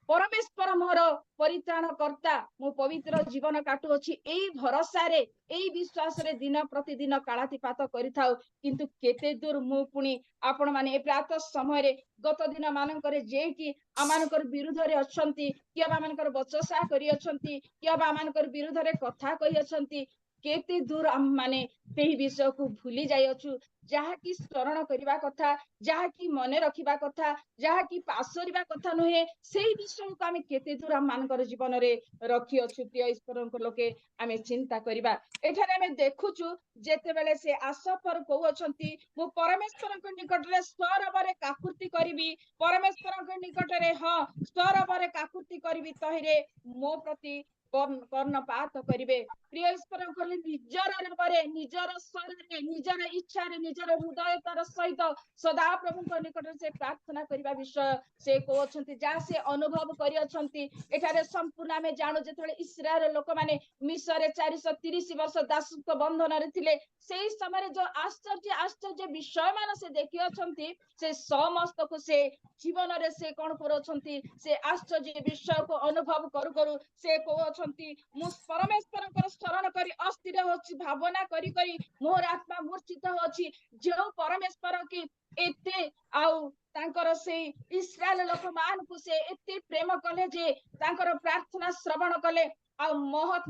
ପରମେଶ୍ୱର ମୋର ପରିତ୍ରାଣ କର୍ତ୍ତା, ମୁଁ ପବିତ୍ର ଜୀବନ କାଟୁଅଛି ଏଇ ଭରସାରେ ଏଇ ବିଶ୍ୱାସରେ ଦିନ ପ୍ରତିଦିନ କାଳାତିପାତ କରିଥାଉ। କିନ୍ତୁ କେତେ ଦୂର ମୁଁ ପୁଣି ଆପଣ ମାନେ ଏ ପ୍ରାତଃ ସମୟରେ ଗତ ଦିନ ମାନଙ୍କରେ ଯିଏକି ଆମମାନଙ୍କର ବିରୁଦ୍ଧରେ ଅଛନ୍ତି, କିଏ ବା ମାନଙ୍କର ବଚସା କରିଅଛନ୍ତି, କିଏ ବା ମାନଙ୍କର ବିରୁଦ୍ଧରେ କଥା କହିଅଛନ୍ତି, କେତେ ଦୂର ଆମ ମାନେ ସେହି ବିଷୟକୁ ଭୁଲି ଯାଇଅଛୁ। ଯାହାକି ସ୍ମରଣ କରିବା କଥା, ଯାହାକି ମନେ ରଖିବା କଥା, ଯାହାକି ପାସରିବା କଥା ନୁହେଁ, ସେଇ ବିଷୟକୁ ଆମେ କେତେ ଦୂର ଆମ ମାନଙ୍କର ଜୀବନରେ ରଖିଅଛୁ। ପ୍ରିୟ ଈଶ୍ୱରଙ୍କ ଲୋକେ ଆମେ ଚିନ୍ତା କରିବା। ଏଠାରେ ଆମେ ଦେଖୁଛୁ ଯେତେବେଳେ ସେ ଆସଫର କହୁଅଛନ୍ତି ମୁଁ ପରମେଶ୍ୱରଙ୍କ ନିକଟରେ ସ୍ୱରବରେ କାକୁତି କରିବି, ପରମେଶ୍ୱରଙ୍କ ନିକଟରେ ହଁ ସ୍ୱରବରେ କାକୁତି କରିବି, ତହିଁରେ ମୋ ପ୍ରତି କର୍ଣ୍ଣପାତ କରିବେ। ପ୍ରିୟ ଈଶ୍ୱରଙ୍କ ନିଜର ରୂପରେ, ନିଜର ସ୍ୱରରେ, ନିଜର ଇଚ୍ଛାରେ, ନିଜର ହୃଦୟତାର ସହିତ ସଦା ପ୍ରଭୁଙ୍କ ନିକଟରେ ସେ ପ୍ରାର୍ଥନା କରିବା ବିଷୟ ସେ କହୁଛନ୍ତି, ଯାହା ସେ ଅନୁଭବ କରିଅଛନ୍ତି। ଏଠାରେ ସମ୍ପୂର୍ଣ୍ଣ ଆମେ ଜାଣୁ ଯେତେବେଳେ ଇସ୍ରାଏଲ ଲୋକମାନେ ମିଶରରେ 430 ବର୍ଷ ଦାସତ୍ୱ ବନ୍ଧନରେ ଥିଲେ, ସେଇ ସମୟରେ ଯୋଉ ଆଶ୍ଚର୍ଯ୍ୟ ବିଷୟ ମାନ ସେ ଦେଖିଅଛନ୍ତି, ସେ ସମସ୍ତକୁ ସେ ଜୀବନରେ ସେ କଣ କରୁଅଛନ୍ତି, ସେ ଆଶ୍ଚର୍ଯ୍ୟ ବିଷୟକୁ ଅନୁଭବ କରୁ କରୁ ସେ କହୁଅଛନ୍ତି ମୁଁ ପରମେଶ୍ୱରଙ୍କର ସ୍ମରଣ କରି ଅସ୍ଥିର ହଉଛି, ଭାବନା କରି କରି ମୋର ଆତ୍ମା ମୂର୍ଚ୍ଛିତ ହଉଛି। ଯେଉଁ ପରମେଶ୍ୱର କି ଏତେ ଆଉ ତାଙ୍କର ସେଇ ଇସ୍ରାଏଲ ଲୋକମାନଙ୍କୁ ସେ ଏତେ ପ୍ରେମ କଲେ ଯେ ତାଙ୍କର ପ୍ରାର୍ଥନା ଶ୍ରବଣ କଲେ, ଆଉ ମହତ୍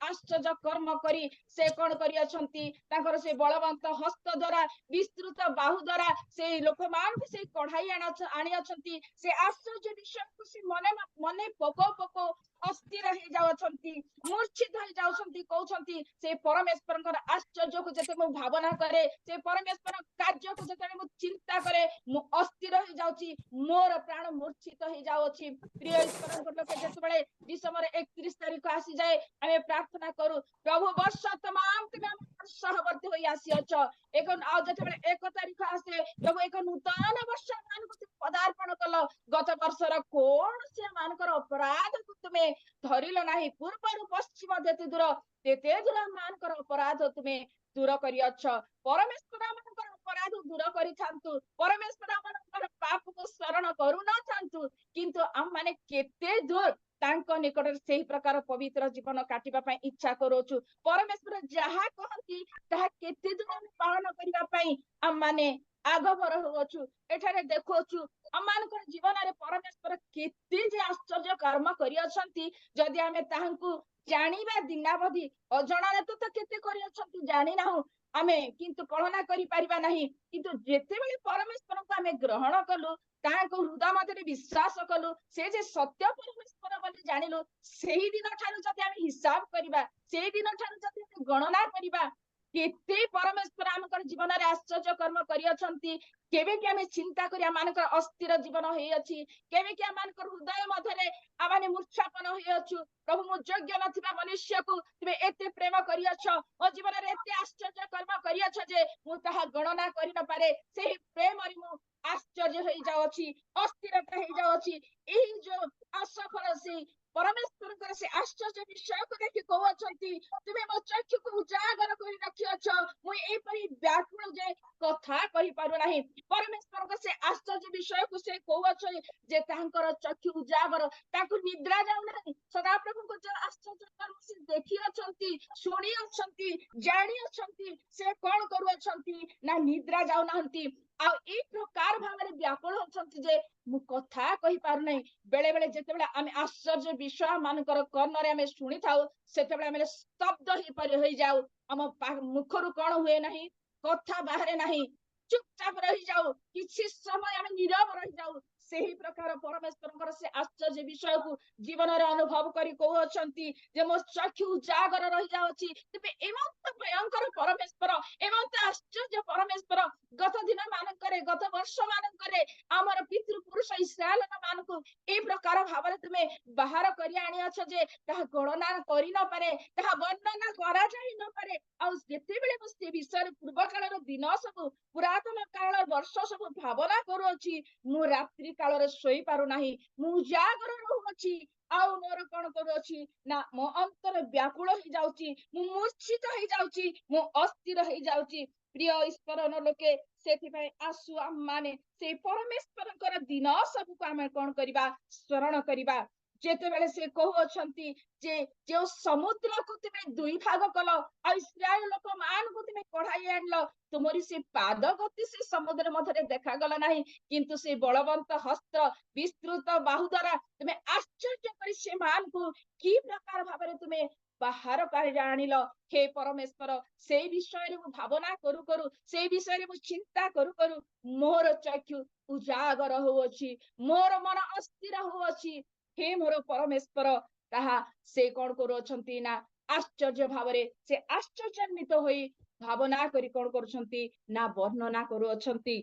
ଆଶ୍ଚର୍ଯ୍ୟ କର୍ମ କରି ସେ କଣ କରିଅଛନ୍ତି, ତାଙ୍କର ସେ ବଳବନ୍ତ ହସ୍ତ ଦ୍ଵାରା, ବିସ୍ତୃତ ବାହୁ ଦ୍ଵାରା ସେଇ ଲୋକମାନଙ୍କୁ ସେ କଢାଇ ଆଣିଅଛନ୍ତି। ସେ ଆଶ୍ଚର୍ଯ୍ୟ ବିଷୟକୁ ସେ ମନେ ପକଉ ଅସ୍ଥିର ହେଇଯାଉଛନ୍ତି, ମୂର୍ଚ୍ଛିତ ହେଇଯାଉଛନ୍ତି, କହୁଛନ୍ତି ସେ ପରମେଶ୍ୱରଙ୍କର ଆଶ୍ଚର୍ଯ୍ୟକୁ ଯେତେ ମୁଁ ଭାବନା କରେ, ସେ ପରମେଶ୍ୱର କାର୍ଯ୍ୟକୁ ଯେତେବେଳେ ମୁଁ ଚିନ୍ତା କରେ, ମୁଁ ଅସ୍ଥିର ହେଇଯାଉଛି, ମୋର ପ୍ରାଣ ମୂର୍ଚ୍ଛିତ ହେଇଯାଉଛି। ପ୍ରିୟ ଈଶ୍ୱରଙ୍କ ଲୋକେ ଯେତେବେଳେ ଡିସେମ୍ବର 31 ତାରିଖ ଆସିଯାଏ, ଆମେ ପ୍ରାର୍ଥନା କରୁ ପ୍ରଭୁ ବର୍ଷ ତମାମ ତୁମେ ସହବର୍ତ୍ତୀ ହୋଇ ଆସିଅଛ, ଆଉ ଯେତେବେଳେ 1 ତାରିଖ ଆସେ ପ୍ରଭୁ ଏକ ନୂତନ ବର୍ଷ ମାନଙ୍କୁ ପଦାର୍ପଣ କଲ, ଗତ ବର୍ଷର କୌଣସି ମାନଙ୍କର ଅପରାଧକୁ ତୁମେ ଧରିଲ ନାହିଁ, ପୂର୍ବରୁ ପଶ୍ଚିମ ଯେତେ ଦୂର ମାନଙ୍କର ଅପରାଧ ତୁମେ ଦୂର କରିଅଛ। ପରମେଶ୍ୱର ମାନଙ୍କର ଅପରାଧ ଦୂର କରିଥାନ୍ତୁ, ପରମେଶ୍ୱର ମାନଙ୍କର ପାପକୁ ସ୍ମରଣ କରୁନଥାନ୍ତୁ, କିନ୍ତୁ ଆମମାନେ କେତେ ଦୂର ତାଙ୍କ ନିକଟରେ ସେହି ପ୍ରକାର ପବିତ୍ର ଜୀବନ କାଟିବା ପାଇଁ ଇଚ୍ଛା କରୁଛୁ। ପରମେଶ୍ୱର ଯାହା କହନ୍ତି ତାହା କେତେ ଦୂର ଆମେ ପାଳନ କରିବା ପାଇଁ ଆମମାନେ ଆଗଭର ହେଉଛୁ। ଏଠାରେ ଦେଖୁଛୁ ଆମମାନଙ୍କର ଜୀବନରେ ପରମେଶ୍ୱର କେତେ ଯେ ଆଶ୍ଚର୍ଯ୍ୟ କର୍ମ କରିଅଛନ୍ତି, ଯଦି ଆମେ ତାହାଙ୍କୁ ଜାଣିବା ଦିନାବଧି, ଅଜଣାରେ ତ କେତେ କରିଅଛନ୍ତି ଜାଣିନାହୁଁ ଆମେ, କିନ୍ତୁ କଳନା କରିପାରିବା ନାହିଁ। କିନ୍ତୁ ଯେତେବେଳେ ପରମେଶ୍ୱରଙ୍କୁ ଆମେ ଗ୍ରହଣ କଲୁ, ତାହାଙ୍କୁ ହୃଦୟ ମଧ୍ୟରେ ବିଶ୍ୱାସ କଲୁ, ସେ ଯେ ସତ୍ୟ ପରମେଶ୍ୱର ବୋଲି ଜାଣିଲୁ, ସେହି ଦିନ ଠାରୁ ଯଦି ଆମେ ହିସାବ କରିବା, ସେହି ଦିନ ଠାରୁ ଯଦି ଆମେ ଗଣନା କରିବା, କେତେ ପରମେଶ୍ୱର ଆମଙ୍କର ଜୀବନରେ ଆଶ୍ଚର୍ଯ୍ୟ କର୍ମ କରିଅଛନ୍ତି। କେବେକି ଆମେ ଚିନ୍ତା କରି ଆମମାନଙ୍କର ଅସ୍ଥିର ଜୀବନ ହେଇଅଛି, କେବେକି ଆମମାନଙ୍କର ହୃଦୟ ମଧ୍ୟରେ ଆମେ ମୂର୍ଚ୍ଛାପନ ହେଇଅଛୁ, ପ୍ରଭୁ ମୁଁ ଯୋଗ୍ୟ ନଥିବା ମନୁଷ୍ୟକୁ ତୁମେ ଏତେ ପ୍ରେମ କରିଅଛ, ମୋ ଜୀବନରେ ଏତେ ଆଶ୍ଚର୍ଯ୍ୟ କର୍ମ କରିଅଛ ଯେ ମୁଁ ତାହା ଗଣନା କରିନପାରେ। ସେହି ପ୍ରେମରେ ମୁଁ ଆଶ୍ଚର୍ଯ୍ୟ ହେଇଯାଉଛି, ଅସ୍ଥିରତା ହେଇଯାଉଛି। ଏହି ଯୋଉ ଅସଫଳ ସେଇ ପରମେଶ୍ୱରଙ୍କର ସେ ଆଶ୍ଚର୍ଯ୍ୟ ବିଷୟକୁ ଦେଖି କହୁଅଛନ୍ତି ତୁମେ ମୋ ଚକ୍ଷୁକୁ ଉଜାଗର କରି ରଖିଅଛ, ମୁଁ ଏପରି ବ୍ୟାକୁଳ ଯେ କଥା कहि पारु नाही परमेश्वर को से आश्चर्य विषय को से कहउछ जे तांकर चक्षु उजागर ताकू निद्रा जाउ नाही सदा प्रभु को जो आश्चर्य कर्म से देखि अछंती सुनी अछंती जानी अछंती से कोन करू अछंती ना निद्रा जाउ नाहंती आ ई प्रकार भाबरे व्याकुल अछंती जे मु कथा कहि पारु नाही बेले बेले जेते बेले आमे आश्चर्य विषय मानकर कर्णरे आमे सुनी थाउ सेते बेले आमे स्तब्ध होई जाउ हम मुखरु कोन हुए नाही कथा बाहरे नाही चुपचाप रही जाऊ किसी समय आमे नीरव रही जाऊ सेही प्रकार परमेश्वर से आश्चर्य विषय को जीवन रे अनुभव करी कहउछंती जे मो चक्षु उजागर रही जाउची तबे एमंत भयंकर परमेश्वर एमंत आश्चर्य परमेश्वर गत दिन मानकरे गत वर्ष मानकरे हमर पितृ पुरुष इस्राएल मान को ए प्रकार भावरे तुमे बाहर करी आनी अछ जे ता गणना करी न पारे ता वर्णना करा जाई न पारे आ जेते बेले से विषय पूर्व काल दिन सब पुरातन काल वर्ष सब भावना करूची मु रात्रि काल रे सोई पारु नाही मु जागर रहउची आउ मोर कोन करूची ना मो अंतर व्याकुल ही जाउची मु मूर्छित ही जाउची मु अस्थिर ही जाउची प्रिय ईश्वर लोके सेथि पय आसु आम माने से परमेश्वरकर दिन सब को आमे कोन करिबा स्मरण करिबा जेते बेले से कहउछंती जे जो समुद्र को तुमे दुई भाग कलो आ इस्राएल लोक मान को तुमे कढाई आनलो तुमरी से पाद गति से समुद्र मध्य देखा गला नहीं किंतु से बलवंत हस्त विस्तृत बाहु द्वारा तुमे आश्चर्य करी से मान को की प्रकार भाबरे तुमे बाहर कर आनिलो हे परमेश्वर से विषय रे भावना करू करू से विषय रे चिंता करू करू मोर चक्षु उजागर होउची मोर मन अस्थिर होउची हे मोर परमेश्वर ताहा से कोन करूछंती ना आश्चर्य भावरे से आश्चर्यान्वित होई भावना करी कोन करूछंती ना वर्णना करूछंती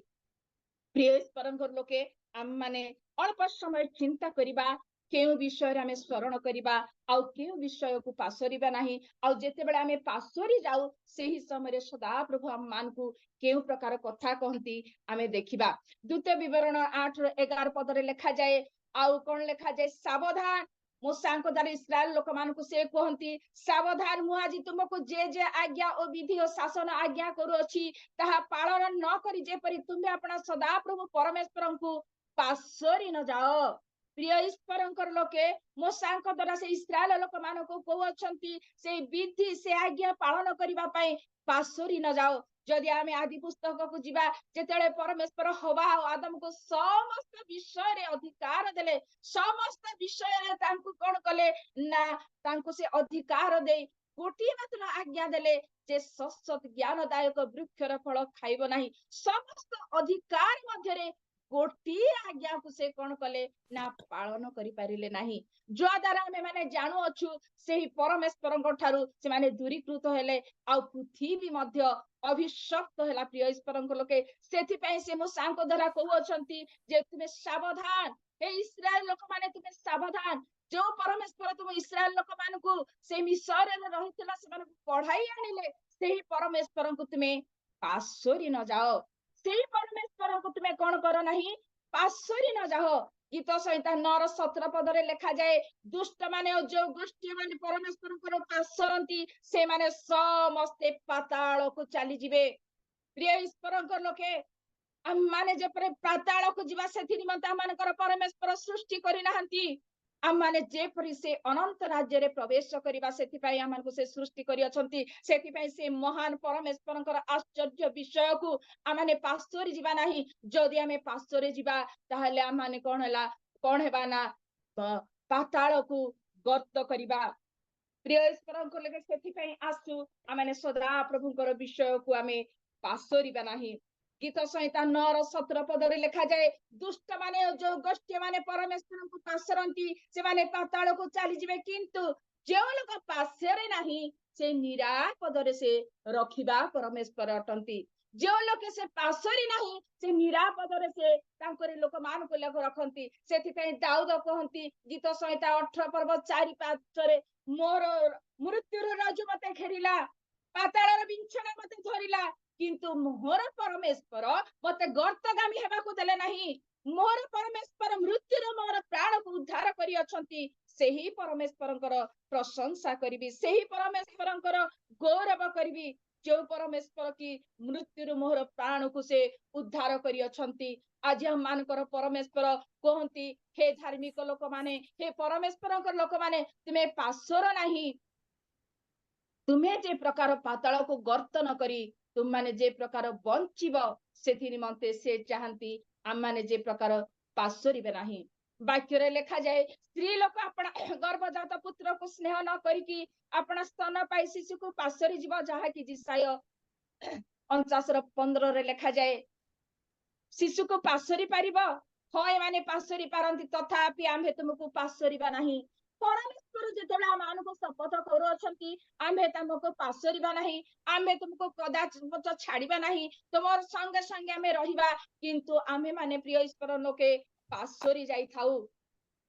प्रिय परंकर लोके आम माने अल्प समय चिंता करिबा केउ विषय रे आमे स्मरण करिबा आ केउ विषय को पासरिबा नाही आ जेते बेले आमे पासरि जाऊ सेही समय रे सदा प्रभु हम मान को केउ प्रकार कथा कहंती आमे देखिबा द्वितीय विवरण 8-11 पद रे लिखा जाए आउ कोन लिखा जाए सावधान मूसा को द्वारा इस्राएल लोक मान को से कहंती सावधान मु आज तुमको जे आज्ञा और विधि और शासन आज्ञा करू अछि ताहा पालन न करी जे परि तुमे अपना सदा प्रभु परमेश्वर को पासरि न जाओ प्रिय ईश्वरंकर लोके मूसा को द्वारा से इस्राएल लोक मान को कहउछंती से विधि से आज्ञा पालन करिबा पई पासरि न जाओ जदि आमे आदि पुस्तक को जीवा जेतेले परमेश्वर हवा और आदम को समस्त विषय रे अधिकार देले समस्त विषय रे तांकु कोन कले ना तांकु से अधिकार दे गोटी मात्र आज्ञा देले जे सत्सत ज्ञानदायक वृक्षर फल खाइबो नाही समस्त अधिकार मध्य रे गोटी आज्ञा को से कोन कले ना पालन करि पारिले नाही जो द्वारा हमें माने जानु अछु सेही परमेश्वरଙ୍କ ठारू से माने दूरीकृत हेले आ पृथ्वी मध्य अभिशप्त हैला प्रिय ईश्वरଙ୍କ लोके सेथि पई से मो सांको द्वारा कहउ अछंती जे तुमे सावधान हे इस्राएल लोक माने तुमे सावधान जो परमेश्वर तुम इस्राएल लोक मान को से मिस्र रे रहितला से मान पढ़ाई आनिले सेही परमेश्वर को तुमे पासोरी न जाओ सेही परमेश्वर को तुमे कोन करो नाही पासोरी न जाओ गीत संहिता 9:17 पद रे लिखा जाए दुष्ट माने और जो गोष्ठी माने परमेश्वर को पासरंती से माने समस्त पाताल को चली जिवे प्रिय ईश्वर लोके हम माने जे पाताल को जीवा सेथि निमंत हम मानकर परमेश्वर सृष्टि करि नाहंती हम माने जे परि से अनंत राज्य रे प्रवेश करिबा सेथि पई हम को से सृष्टि करि अछंती सेथि पई से महान परमेश्वरंकर आश्चर्य विषय को हम माने पासोरी जीवा नाही जदि हमें पासोरी जीवा ताहले हम माने कोन हेबा ना पाताल को गर्त करिबा प्रिय ईश्वरंकर लगे सेथि पई आसु हम माने सदा प्रभुंकर विषय को हमें पासोरीबा नाही गीत संहिता 9:17 पद रे लिखा जाए दुष्ट माने जो गोष्ठी माने परमेश्वर को पासरंती से माने पाताल को चली जिवे किंतु जो लोग पासरे नाही से निरापद रे से रखिबा परमेश्वर अटंती जो लोग से पासरी नाही से निरापद रे से तांकरे लोक मान को लोक रखंती सेथि पई दाऊद कहंती गीत संहिता 18 पर्व 4-5 रे मोर मृत्युर राजु मते घेरिला पाताल रे बिंछना मते धरिला किंतु मोहर परमेश्वर मते गर्तगामी हेबा को देले नाही मोर परमेश्वर मृत्युर मोर प्राण को उद्धार करी अछंती सेही परमेश्वरंकर प्रशंसा करिबी सेही परमेश्वरंकर गौरव करिबी जो परमेश्वर की मृत्युर मोर प्राण को से उद्धार करी अछंती आज हम मानकर परमेश्वर कहती हे धार्मिक लोक माने हे परमेश्वर लोक माने तुम्हें पासर नहीं तुम्हें जे प्रकार पाताल को गर्त न करी तुम माने जे प्रकार बंचिब से निमंते से चाहती आम माने जे प्रकार पासरिबे नहीं वाक्य लेखा जाए स्त्री लोक अपना गर्भजात पुत्र को स्नेह न करिकी अपना स्तन पाई शिशु को पासरी जीव जहा कि जिसाय 49:15 लेखा जाए शिशु को पासरी पारिब हय माने पासरी पारंती तथापि आम्भे तुमको पासरिबा नहीं परमेश्वर जेतेबेले आमको शपथ करूछंती आम्भे तुमको पासरिबा नहीं आम्भे तुमको कदाचित छाड़िबा नहीं तुमर संगे संगे आमे रहिबा किंतु आम्भे माने प्रिय ईश्वर लोके पासरी जाई थाउ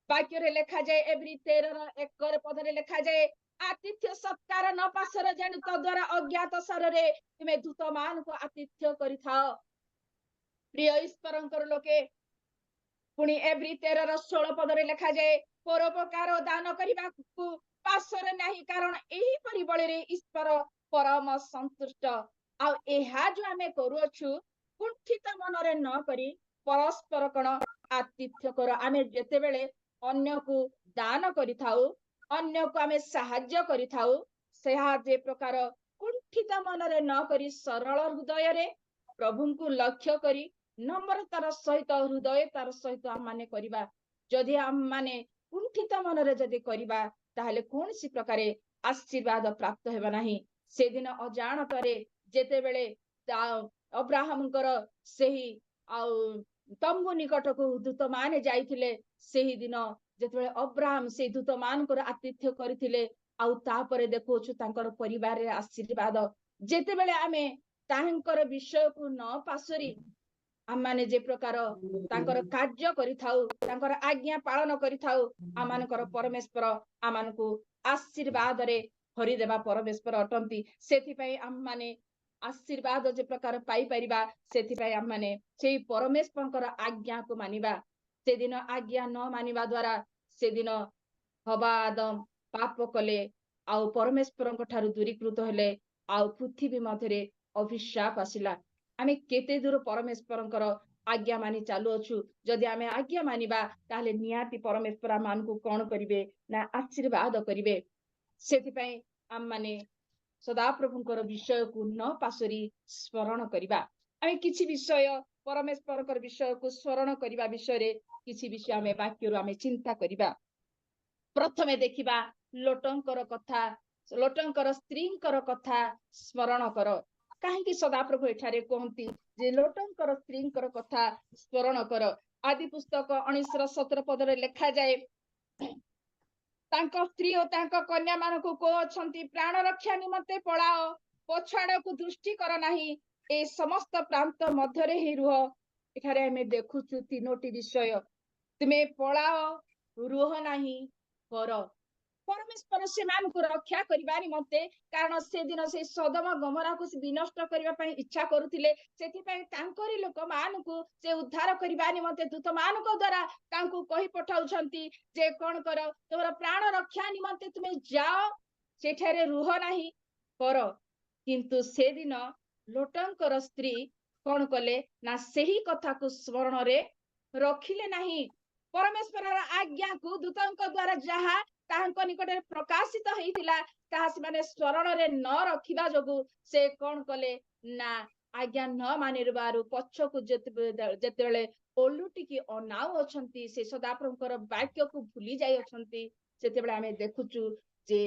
वाक्य रे लेखा जाए एब्री 13:1 पदरे लेखा जाए आतिथ्य सत्कार न पासर जेनु तद्वारा अज्ञात सररे तुमे दूत मान को आतिथ्य करि थाओ प्रिय ईश्वरंकर लोके पुणी एब्री 13:16 पदरे लेखा जाए परोपकार दान करने पासर नहीं कारण यही परिबल रे ईश्वर परम संतुष्ट आ जो आमे करूछु कुंठित मन रे न करी परस्पर कण आतिथ्य कर आमे जेते बेले अन्य को दान करि थाउ अन्य को आमे सहाय्य करि थाउ सेहा जे प्रकार कुंठित मन रे न करी सरल हृदय रे प्रभु को लक्ष्य करी नम्रतार सहित हृदयतार सहित आम माने करिबा जदि आम माने कुंठित मन रे जदि करिबा ताहले कौन सी प्रकार आशीर्वाद प्राप्त हेबा नहीं से दिन अजाणतरे जेते बेले अब्राहमकर सेही तंबु निकट को दूत माने जाइथिले सेही दिन जेते बेले अब्राहम से दूत मानकर आतिथ्य करथिले आउ तापरे देखोछु तांकर परिवार रे आशीर्वाद जेते बेले आमे तांकर विषय को न पासरी आम माने जे प्रकार तांकर कार्य करिथाउ तांकर आज्ञा पालन करिथाउ आमानकर परमेश्वर आमानकु आशीर्वाद रे भरि देबा परमेश्वर अटंती सेथि पई आम माने आशीर्वाद जे प्रकार पाई परिबा सेथि पई आम माने सेही परमेश्वरकर आज्ञा को मानिबा से दिन आज्ञा न मानिबा द्वारा से दिन हवा आदम पाप कले आउ परमेश्वरଙ୍କ ठारू दूरीकृत हेले आउ पृथ्वी मध्यरे अभिशाप आसिला आमे केते दूर परमेश्वरଙ୍କର आज्ञा मानि चालू अछु जदि आमे आज्ञा मानिबा ताले नियाति परमेश्वर मानकु कोन करिवे ना आशीर्वाद करिवे सेति पई आम माने सदा प्रभुଙ୍କର विषय को न पासरी स्मरण करिबा आमे किछि विषय परमेश्वरଙ୍କର विषय को स्मरण करिबा विषय रे किछि विषय आमे वाक्य रो आमे चिंता करिबा प्रथमे देखिबा लोटंकर कथा लोटंकर स्त्रींकर कथा स्मरण कर कहीं सदाप्रभु एठारे कहती जे लोटंकर स्त्रींकर कथा स्मरण कर आदि पुस्तक 19:17 पदरे लेखा जाए तांको स्त्री और तांको कन्या मानकु को अछंती प्राण रक्षा निमंते पळाओ पछाड़ को दृष्टि कर नाही ए समस्त प्रांत मध्यरे ही रुह एठारे हमें देखुछु तीनोटी विषय तुमे पळाओ रुह नाही कर परमेश्वर से मान को रक्षा करिबा निमंते कारण से दिन से सदम गमरा को विनष्ट करिबा पई इच्छा करूथिले सेथि पई तांकरी लोक मान को से उद्धार करिबा निमंते दूत मान को द्वारा तांको कहि पठाउछंती जे कोन कर तोर प्राण रक्षा निमंते तुमे जाओ सेठारे रुह नाही कर किंतु से दिन लोटंकर स्त्री कोन कले ना सेही कथा को स्मरण रे रखिले नाही परमेश्वर आज्ञा को दूतंक द्वारा जहा तांको निकट प्रकाशित होइतिला ताहा से स्मरण रे न रखिबा जोगु से कोन कले ना आज्ञा न मानिरबारु पक्ष को जेतेबेले ओलुटी की अनाउ अछंती से सदाप्रभुकर वाक्य को भूली जाई अछंती सेतेबेले आमे देखुचु जे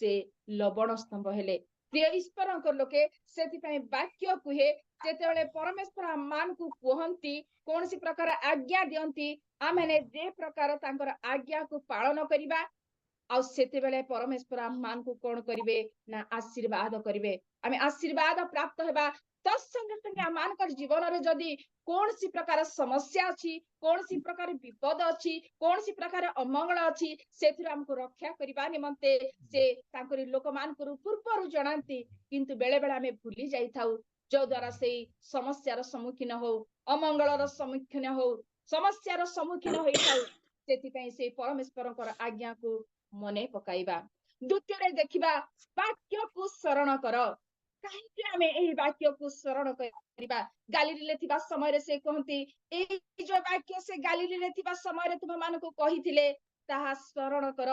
से लवण स्तंभ हेले प्रिय ईश्वरंकर लोके सेति पई वाक्य कुहे जेतेबेले परमेश्वर मान को कहंती कोनसी प्रकार आज्ञा दियंती आमेने जे प्रकार तांकर आज्ञा को पालन करिबा आउ सेते बेले परमेश्वर मान को कोन करिवे ना आशीर्वाद करिवे आमे आशीर्वाद प्राप्त हेबा तत्संगे संगे मानकर जीवन रे जदी कोन सी प्रकार समस्या अछि कोन सी प्रकार विपद अछि कोन सी प्रकार अमंगल अछि सेथिर हमको रक्षा करिबा निमंते से तांकरी लोक मान को पूर्वरु जणांती किंतु बेले बेले आमे भूली जाई थाउ जो द्वारा से समस्या रो सम्मुखीन हो अमंगल रो सम्मुखीन हो समस्यार सम्मुखीन होइथाउ सेथिपई से परमेश्वरଙ୍କର आज्ञाକୁ मने पकाइबा। द्वितीय देखिबा वाक्यକୁ शरण कर। काहेकि आमे एही वाक्यକୁ शरण करिबा? गालिलीले थिबा समयरे से कहନ୍ତି एही जो वाक्य से गालिलीले थिबा समयरे तुम मानको कहिथिले ताहा शरण कर।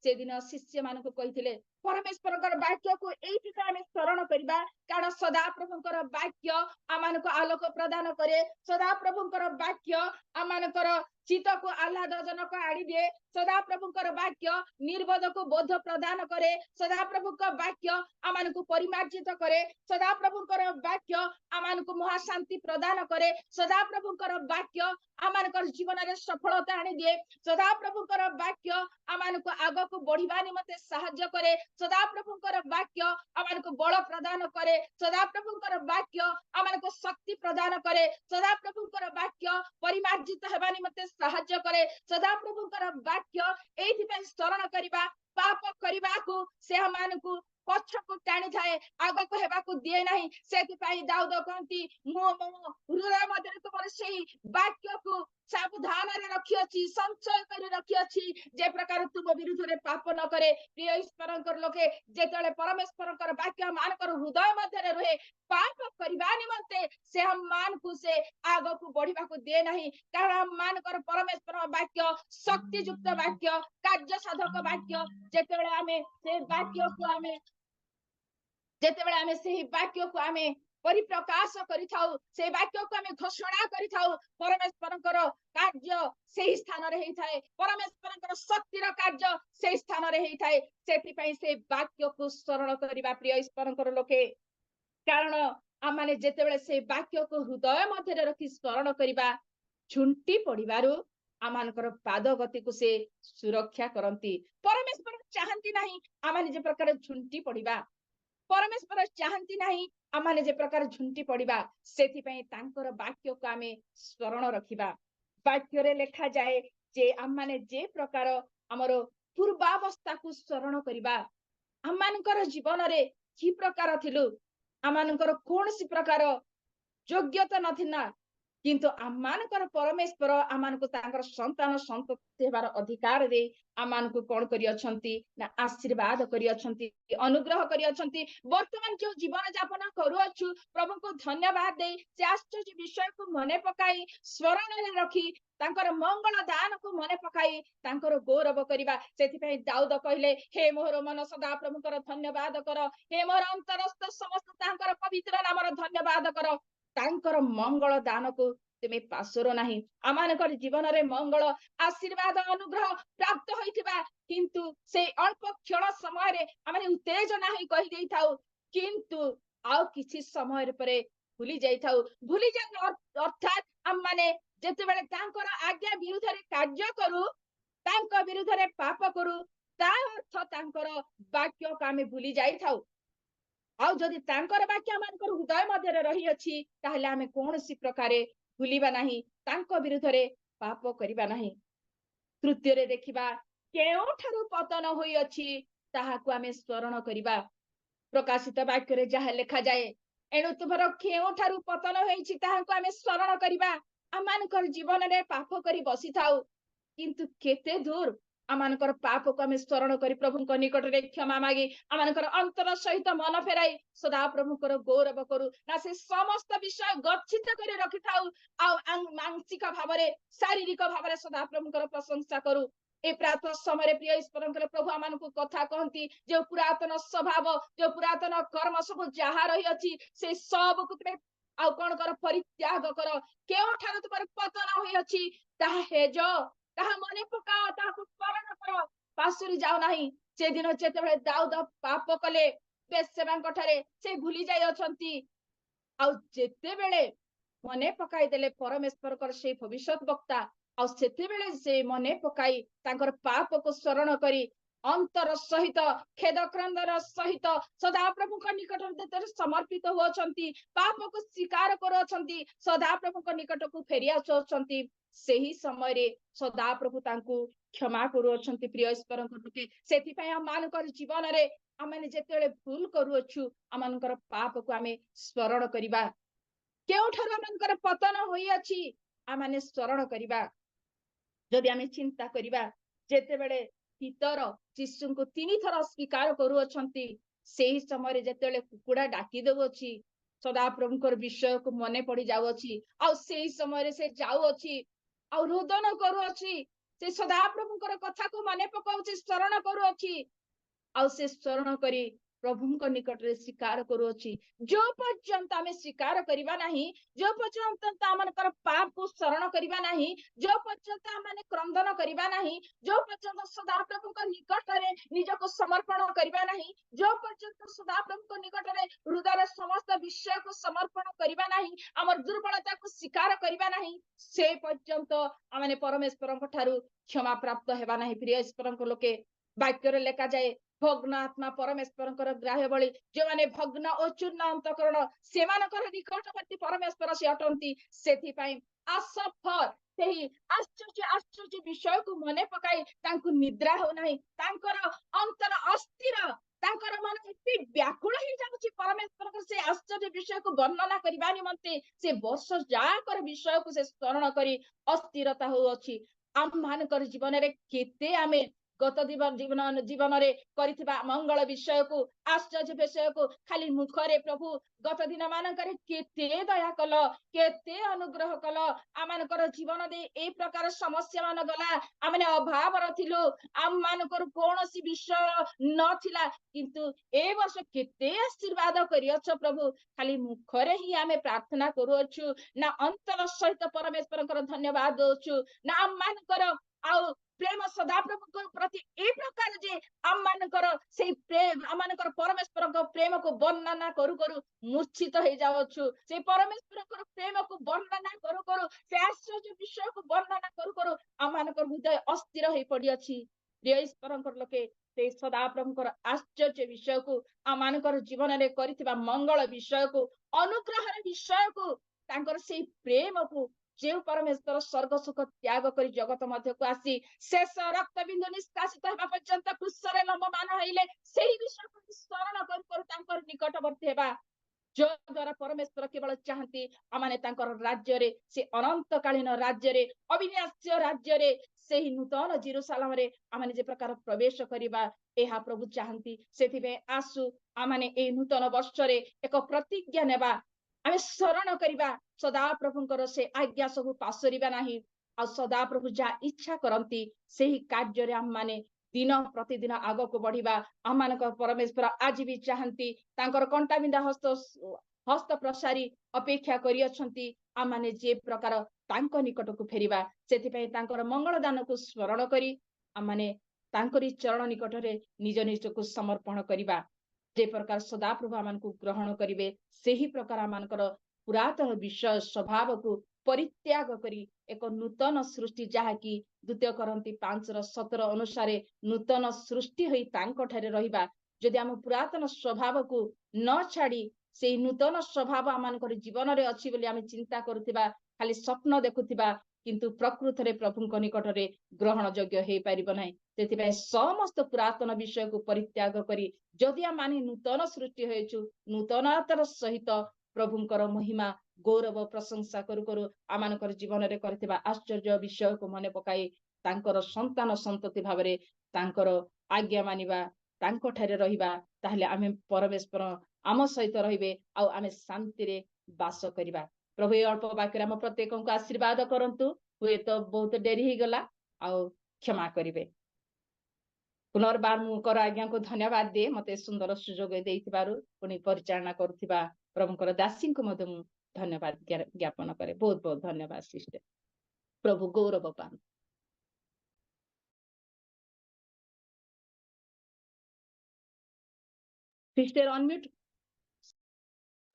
से दिन शिष्य मानको कहिथिले परमेश्वरଙ୍କର वाक्यକୁ एइथि आमे शरण करिबा, कारण सदा प्रभुଙ୍କର वाक्य आमानको आलोक प्रदान करे। सदा प्रभुଙ୍କର वाक्य आमानकर चित्तको आह्लादजनक आनी दिए। सदा प्रभुଙ୍କର वाक्य निर्बोधको बोध प्रदान करे। सदा प्रभुଙ୍କ वाक्य आमानको परिमार्जित करे। सदा प्रभुଙ୍କର वाक्य आमानको महाशान्ति प्रदान करे। सदा प्रभुଙ୍କର वाक्य आमानकर जीवनरे सफलता आनी दिए। सदा प्रभुଙ୍କର वाक्य आमानको आगको बढ़िबा निमंते साहाय्य करे। सदा प्रभुଙ୍କର वाक्य आमानको बल प्रदान करे। सदा प्रभुଙ୍କର वाक्य आमानको शक्ति प्रदान करे। सदा प्रभुଙ୍କର वाक्य परिमार्जित हेबा निमंते साहाय्य करे। सदा प्रभुଙ୍କର वाक्य एइथिपई शरण करिबा पाप करिबाकू से हमମାନଙ୍କୁ पछकु टाणी थाए, आगको हेबाकू दिए नाही। सेथिपई दाऊद कहନ୍ତି मो हृदय मध्य तुमर सेही वाक्यकू सावधान रखी अछि, संचय कर रखी अछि, जे प्रकार तुम विरुद्ध पाप न करे। प्रिय ईश्वरकर लोके जेतले परमेश्वरकर वाक्य मानकर हृदय मध्य रहे, पाप करबा निमंते से हम मानकू से आगको बढ़िबा को दे नाही। कारण हम मानकर परमेश्वर वाक्य शक्तियुक्त वाक्य, कार्य साधक वाक्य, जेतले आमे से वाक्य को आमे जेतेबेले आमे सेही वाक्य को आमे परिप्रकाश करिथाउ, से वाक्य को आमे घोषणा करिथाउ, परमेश्वरकर कार्य सेही स्थान रे हेई थाए। परमेश्वरकर शक्तिर कार्य सेही स्थान रे हेई थाए। सेथिपई से वाक्य को शरण करिबा प्रिय ईश्वरकर लोके। कारण आमाने जेतेबेले से वाक्य को हृदय मध्य रखी शरण करिबा, झुंटी पड़िबारु आमानकर पाद गति को से सुरक्षा करंती। परमेश्वर चाहंती नाही आमाने जे प्रकार झुंटी पड़िबा। परमेश्वर चाहती नहीं आमाने जे प्रकार झुंटी पड़िबा। सेथिपई तांकर वाक्य को आमे स्मरण रखिबा। वाक्य रे लेखा जाए जे आमाने जे प्रकार हमर पूर्वावस्था को स्मरण करिबा। आमानकर जीवन रे की प्रकार थिलु, आमानकर कोनसी प्रकार योग्यता नथिना, किंतु आमानकर परमेश्वर आमानको तांकर संतान संतति हेबार अधिकार दे आमानको कोन करि अछंती ना आशीर्वाद करि अछंती, अनुग्रह करि अछंती। वर्तमान जो जीवन यापन करू अछु प्रभु को धन्यवाद दे से आश्चर्य विषय को मने पकाई स्मरण रे रखी तांकर मंगल दान को मने पकाई तांकर गौरव करिबा। सेथिपई दाऊद कहिले हे मोर मन सदा प्रभुकर धन्यवाद कर, हे मोर अंतरस्थ समस्त तांकर पवित्र नामर धन्यवाद कर। तांकर मंगल दान को तुमे पासरो नाही। आमानकर जीवन रे मंगल आशीर्वाद अनुग्रह प्राप्त होइथिबा, किंतु से अल्प क्षण समय रे आमाने उत्तेजना ही कहि देई थाउ, किंतु आउ किछि समय परे भूली जाई थाउ। भूली जा अर्थात हम माने जेतेबेले तांकर आज्ञा विरुद्ध रे कार्य करू, तांक विरुद्ध रे पाप करू, ता अर्थ तांकर वाक्य को आमे भूली जाई थाउ। आउ जदि तांकर वाक्य आमानकर हृदय मध्य रही अछि ताहले आमे कोनसी प्रकारे भूलिबा नाही, तांक विरुद्ध रे पाप करिबा नाही। तृतीय रे देखिबा केउठारु पतन होई अछि ताहाकु आमे स्मरण करिबा। प्रकाशित वाक्य रे जहा लेखा जाए एणु तुमर केउठारु पतन होईछि ताहाकु आमे स्मरण करिबा। आमानकर जीवन रे पाप करी बसी थाउ, किंतु केते दूर आमानकर पाप को आमे स्मरण करी प्रभुଙ୍କ निकट रे क्षमा मागी आमानकर अंतर सहित मन फेराई सदा प्रभुଙ୍କର गौरव करू ना से समस्त विषय गच्छित करे रखि थाउ। आ मानसिक भाव रे शारीरिक भाव रे सदा प्रभुଙ୍କର प्रशंसा करू। ए प्रातः समय प्रिय ईश्वरଙ୍କର प्रभु आमानଙ୍କୁ कथा कहती जो पुरातन स्वभाव जो पुरातन कर्म सब जहा रही अछि से सब को तुमे आउ कोन कर परित्याग कर। केउठारु तुमर पतन होई अछि ताहा हेज ताहा मने पकाओ, ताहाकु स्मरण कर, पासुरी जाओ नाही। से दिन जेतेबेले दाऊद पाप कले बेशेबाଙ୍କ ठारे से भूली जाई अछंती, आउ जेतेबेले मने पकाई देले परमेश्वरकर से भविष्यत वक्ता आउ सेतेबेले से मने पकाई तांकर पाप को स्मरण करी अंतर सहित खेदक्रंदर सहित सदा प्रभुଙ୍କ निकट समर्पित होछंती, पाप को स्वीकार करोछंती, सदा प्रभुଙ୍କ निकट को फेरी आछंती, सेही समय रे सदा प्रभु तांकु क्षमा करूछंती। प्रिय ईश्वरଙ୍କ प्रति सेथिपई हम मानकर जीवन रे आमे जेतेबेले भूल करूछु आमानकर पाप को आमे स्मरण करिबा। केउठारु आमानकर पतन होई अछि आमे स्मरण करिबा जदि आमे चिंता करिबा जेतेबेले पितर यीशु को 3 थर स्वीकार करूअछंती सेही समय जेतेबेले कुकुड़ा डाकी देउछि सदा प्रभुकर विषय को मने पड़ी जाउछि आ सेही समय से जाउछि आ रुदन करूअछि से सदा प्रभुकर कथा को मने पकाउछि स्मरण करूअछि आ से स्मरण करी प्रभुଙ୍କ निकटरे स्वीकार करूअछि जो पर्यंत आमे स्वीकार करिबा नाही जो पर्यंत आमनकर पाप को स्मरण करिबा नाही जो पर्यंत आमे क्रंदन करिबा नाही जो पर्यंत सदा प्रभुଙ୍କ निकटरे निजको समर्पण करिबा नाही जो पर्यंत सदा प्रभुଙ୍କ निकटरे हृदय समस्त विषय को समर्पण करिबा नाही हमर दुर्बलता को स्वीकार करिबा नाही से पर्यंत आमे परमेश्वरଙ୍କ ठारू क्षमा प्राप्त हेबा नाही प्रिय ईश्वरଙ୍କ लोके वाक्य रे लेखा जाए भग्न आत्मा परमेश्वर ग्राह्य बलि जो माने भग्न और चूर्ण अंतकरण से निकटवर्ती परमेश्वर से अटंती सेथि पई आसफर सेही आश्चर्य विषय को मने पकाई तांकु निद्रा हो नाही तांकर अंतर अस्थिर तांकर मन एते व्याकुल ही जाउछि परमेश्वर से आश्चर्य विषय को वर्णना करबा निमंते से वर्ष जाकर विषय को से स्मरण करी अस्थिरता हो अछि आम मानकर जीवन रे केते आमे गत जीवन रे करिथिबा मंगल विषय को आश्चर्य विषय को खाली मुखरे प्रभु गत दिन मानकर केते दया कल केते अनुग्रह कल आमानकर जीवन दे ए प्रकार समस्या मान गला आमने अभाव रथिलु आम मानकर कोनोसी विषय नथिला किंतु ए वर्ष केते आशीर्वाद करियछ प्रभु खाली मुखरे ही आमे प्रार्थना करूछु ना अंतर सहित परमेश्वरकर धन्यवाद दोछु ना आम मानकर आउ प्रेम सदा प्रभु प्रति ए प्रकार जे आम मानकर से प्रेम आम मानकर परमेश्वर को प्रेम को वर्णना करू करू मूर्छित हो जाउछु से परमेश्वर को प्रेम को वर्णना करू करू से आश्चर्य विषय को वर्णना करू करू आम मानकर हृदय अस्थिर हो पड़ी अछि प्रिय ईश्वरकर लोके से सदा प्रभुकर आश्चर्य विषय को आम मानकर जीवन रे करिथिबा मंगल विषय को अनुग्रह विषय को तांकर से प्रेम को जो परमेश्वर स्वर्ग सुख त्याग करी जगत मध्य को आसी शेष रक्त बिंदु निष्कासित होगा पर्यंत क्रूसरे लंबमान होइले सेही विषय को स्मरण कर तांकर निकटवर्ती हेबा जो द्वारा परमेश्वर केवल चाहती आमाने तांकर राज्य रे से अनंतकालीन राज्य रे अविनाश्य राज्य रे सेही नूतन जेरूशलेम रे आमाने जे प्रकार प्रवेश करिबा एहा प्रभु चाहती सेथिबे आसु आमाने ए नूतन वर्ष रे एक प्रतिज्ञा नेबा आमे शरण करिबा सदा प्रभुଙ୍କର से आज्ञा सब पासरिबा नाही आ सदा प्रभु जा इच्छा करंती सेही कार्य रे हम माने दिन प्रतिदिन आग को बढ़िबा आमानक परमेश्वर आज भी चाहती तांकर कंटा बिंदा हस्त प्रसारी अपेक्षा करि अछंती आमाने जे प्रकार तांक निकट को फेरिबा सेति पई तांकर मंगल दान को स्मरण करी आमाने तांकरी चरण निकट रे निज निज को समर्पण करिबा जे प्रकार सदा प्रभु आमान को ग्रहण करिवे सेही प्रकार आमानकर पुरातन विषय स्वभाव को परित्याग करी एक नूतन सृष्टि जहा कि 2 करंती 5:17 अनुसार नूतन सृष्टि होई तांको ठारे रहिबा जदि आम पुरातन स्वभाव को न छाड़ी से नूतन स्वभाव आमानकर जीवन रे अछि बोली आमे चिंता करूथिबा खाली स्वप्न देखुथिबा किंतु प्रकृत रे प्रभुଙ୍କ निकटरे ग्रहण योग्य हे परिबो नै तेथिबे समस्त पुरातन विषय को परित्याग करी जदि आमाने नूतन सृष्टि होइछु नूतनतर सहित प्रभुଙ୍କର महिमा गौरव प्रशंसा करू करू आमानकर जीवन रे करथिबा आश्चर्य विषय को मने पकाई तांकर संतान संतति भाबरे तांकर आज्ञा मानिबा तांको ठारे रहिबा ताहले आमे परमेश्वर आम सहित रहिबे आ आमे शांति रे वास करिबा प्रभु ये अल्प वाक्य आम प्रत्येक को आशीर्वाद करंतु हुए तो बहुत डेरी ही गला आ क्षमा करिवे पुनर्बार मुकर आज्ञा को धन्यवाद दे मते सुंदर सुजोग देइथिबारु पुनि परिचालना करथिबा प्रभुकर दासी को मधु धन्यवाद ज्ञापन करे बहुत बहुत धन्यवाद सिस्टर प्रभु गौरव पान सिस्टर अनम्यूट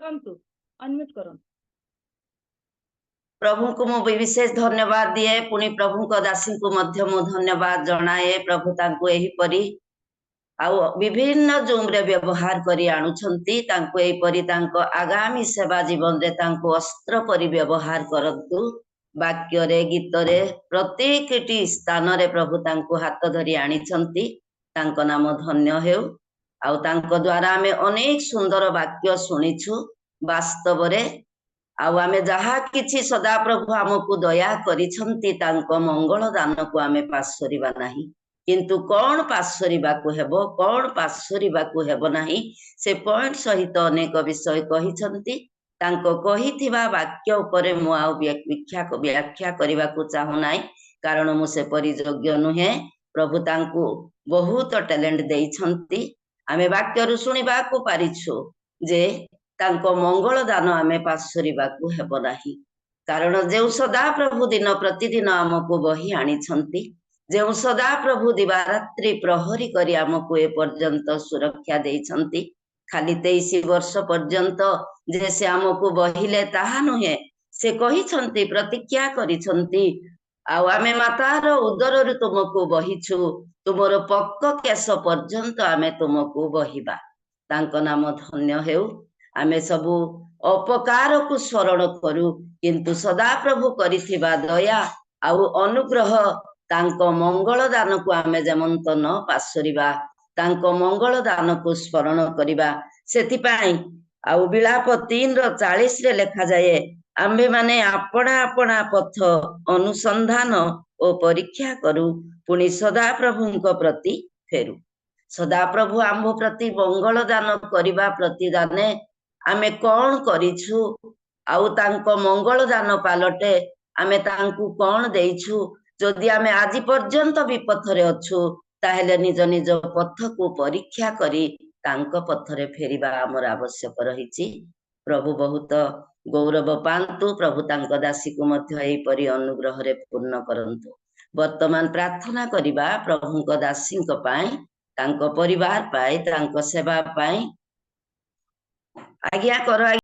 करंतु प्रभु को मु विशेष धन्यवाद दिए पुणी प्रभु को दासी को मध्य मु धन्यवाद जनाए प्रभु तांको एही परी आउ विभिन्न जूम रे व्यवहार करी आनुछंती तांको एही परी तांको आगामी सेवा जीवन रे तांको अस्त्र परी व्यवहार करंतु वाक्य रे गीत रे प्रत्येकटी स्थान रे प्रभु तांको हाथ धरी आनिछंती तांको नाम धन्य हेउ आउ तांको द्वारा हमें अनेक सुंदर वाक्य सुनिछु वास्तव रे ଆଉ ଆମେ ଯାହା କିଛି ସଦାପ୍ରଭୁ ଆମକୁ ଦୟା କରିଛନ୍ତି ତାଙ୍କ ମଙ୍ଗଳ ଦାନକୁ ଆମେ ପାସରିବା ନାହିଁ। କିନ୍ତୁ କଣ ପାସରିବାକୁ ହେବ, କଣ ପାସରିବାକୁ ହେବ ନାହିଁ, ସେ ପଏଣ୍ଟ ସହିତ ଅନେକ ବିଷୟ କହିଛନ୍ତି। ତାଙ୍କ କହିଥିବା ବାକ୍ୟ ଉପରେ ମୁଁ ଆଉ ବ୍ୟାଖ୍ୟା କରିବାକୁ ଚାହୁଁନାହିଁ, କାରଣ ମୁଁ ସେପରି ଯୋଗ୍ୟ ନୁହେଁ। ପ୍ରଭୁ ତାଙ୍କୁ ବହୁତ ଟ୍ୟାଲେଣ୍ଟ ଦେଇଛନ୍ତି। ଆମେ ବାକ୍ୟରୁ ଶୁଣିବାକୁ ପାରିଛୁ ଯେ ତାଙ୍କ ମଙ୍ଗଳ ଦାନ ଆମେ ପାସରିବାକୁ ହେବ ନାହିଁ। କାରଣ ଯେଉଁ ସଦାପ୍ରଭୁ ଦିନ ପ୍ରତିଦିନ ଆମକୁ ବହି ଆଣିଛନ୍ତି, ଯେଉଁ ସଦାପ୍ରଭୁ ଦିବାରାତ୍ରି ପ୍ରହରୀ କରି ଆମକୁ ଏ ପର୍ଯ୍ୟନ୍ତ ସୁରକ୍ଷା ଦେଇଛନ୍ତି, ଖାଲି 23 ବର୍ଷ ପର୍ଯ୍ୟନ୍ତ ଯେ ସେ ଆମକୁ ବହିଲେ ତାହା ନୁହେଁ, ସେ କହିଛନ୍ତି, ପ୍ରତିଜ୍ଞା କରିଛନ୍ତି, ଆଉ ଆମେ ମାତାର ଉଦରରୁ ତୁମକୁ ବହିଛୁ, ତୁମର ପକ୍କ କେଶ ପର୍ଯ୍ୟନ୍ତ ଆମେ ତୁମକୁ ବହିବା। ତାଙ୍କ ନାମ ଧନ୍ୟ ହେଉ। ଆମେ ସବୁ ଅପକାରକୁ ସ୍ମରଣ କରୁ, କିନ୍ତୁ ସଦାପ୍ରଭୁ କରିଥିବା ଦୟା ଆଉ ଅନୁଗ୍ରହ, ତାଙ୍କ ମଙ୍ଗଳ ଦାନକୁ ଆମେ ଯେମନ୍ତ ନ ପାସରିବା, ତାଙ୍କ ମଙ୍ଗଳ ଦାନକୁ ସ୍ମରଣ କରିବା। ସେଥିପାଇଁ ଆଉ ବିଳାପ 3:40 ଲେଖାଯାଏ, ଆମ୍ଭେମାନେ ଆପଣା ଆପଣା ପଥ ଅନୁସନ୍ଧାନ ଓ ପରୀକ୍ଷା କରୁ, ପୁଣି ସଦାପ୍ରଭୁଙ୍କ ପ୍ରତି ଫେରୁ। ସଦାପ୍ରଭୁ ଆମ୍ଭ ପ୍ରତି ମଙ୍ଗଳ ଦାନ କରିବା ପ୍ରତିଦାନେ ଆମେ କଣ କରିଛୁ, ଆଉ ତାଙ୍କ ମଙ୍ଗଳ ଦାନ ପାଲଟେ ଆମେ ତାଙ୍କୁ କଣ ଦେଇଛୁ। ଯଦି ଆମେ ଆଜି ପର୍ଯ୍ୟନ୍ତ ବିପଥରେ ଅଛୁ, ତାହେଲେ ନିଜ ନିଜ ପଥକୁ ପରୀକ୍ଷା କରି ତାଙ୍କ ପଥରେ ଫେରିବା ଆମର ଆବଶ୍ୟକ ରହିଛି। ପ୍ରଭୁ ବହୁତ ଗୌରବ ପାଆନ୍ତୁ। ପ୍ରଭୁ ତାଙ୍କ ଦାସୀକୁ ମଧ୍ୟ ଏହିପରି ଅନୁଗ୍ରହରେ ପୂର୍ଣ୍ଣ କରନ୍ତୁ। ବର୍ତ୍ତମାନ ପ୍ରାର୍ଥନା କରିବା ପ୍ରଭୁଙ୍କ ଦାସୀଙ୍କ ପାଇଁ, ତାଙ୍କ ପରିବାର ପାଇଁ, ତାଙ୍କ ସେବା ପାଇଁ। ଆଜ୍ଞା କର।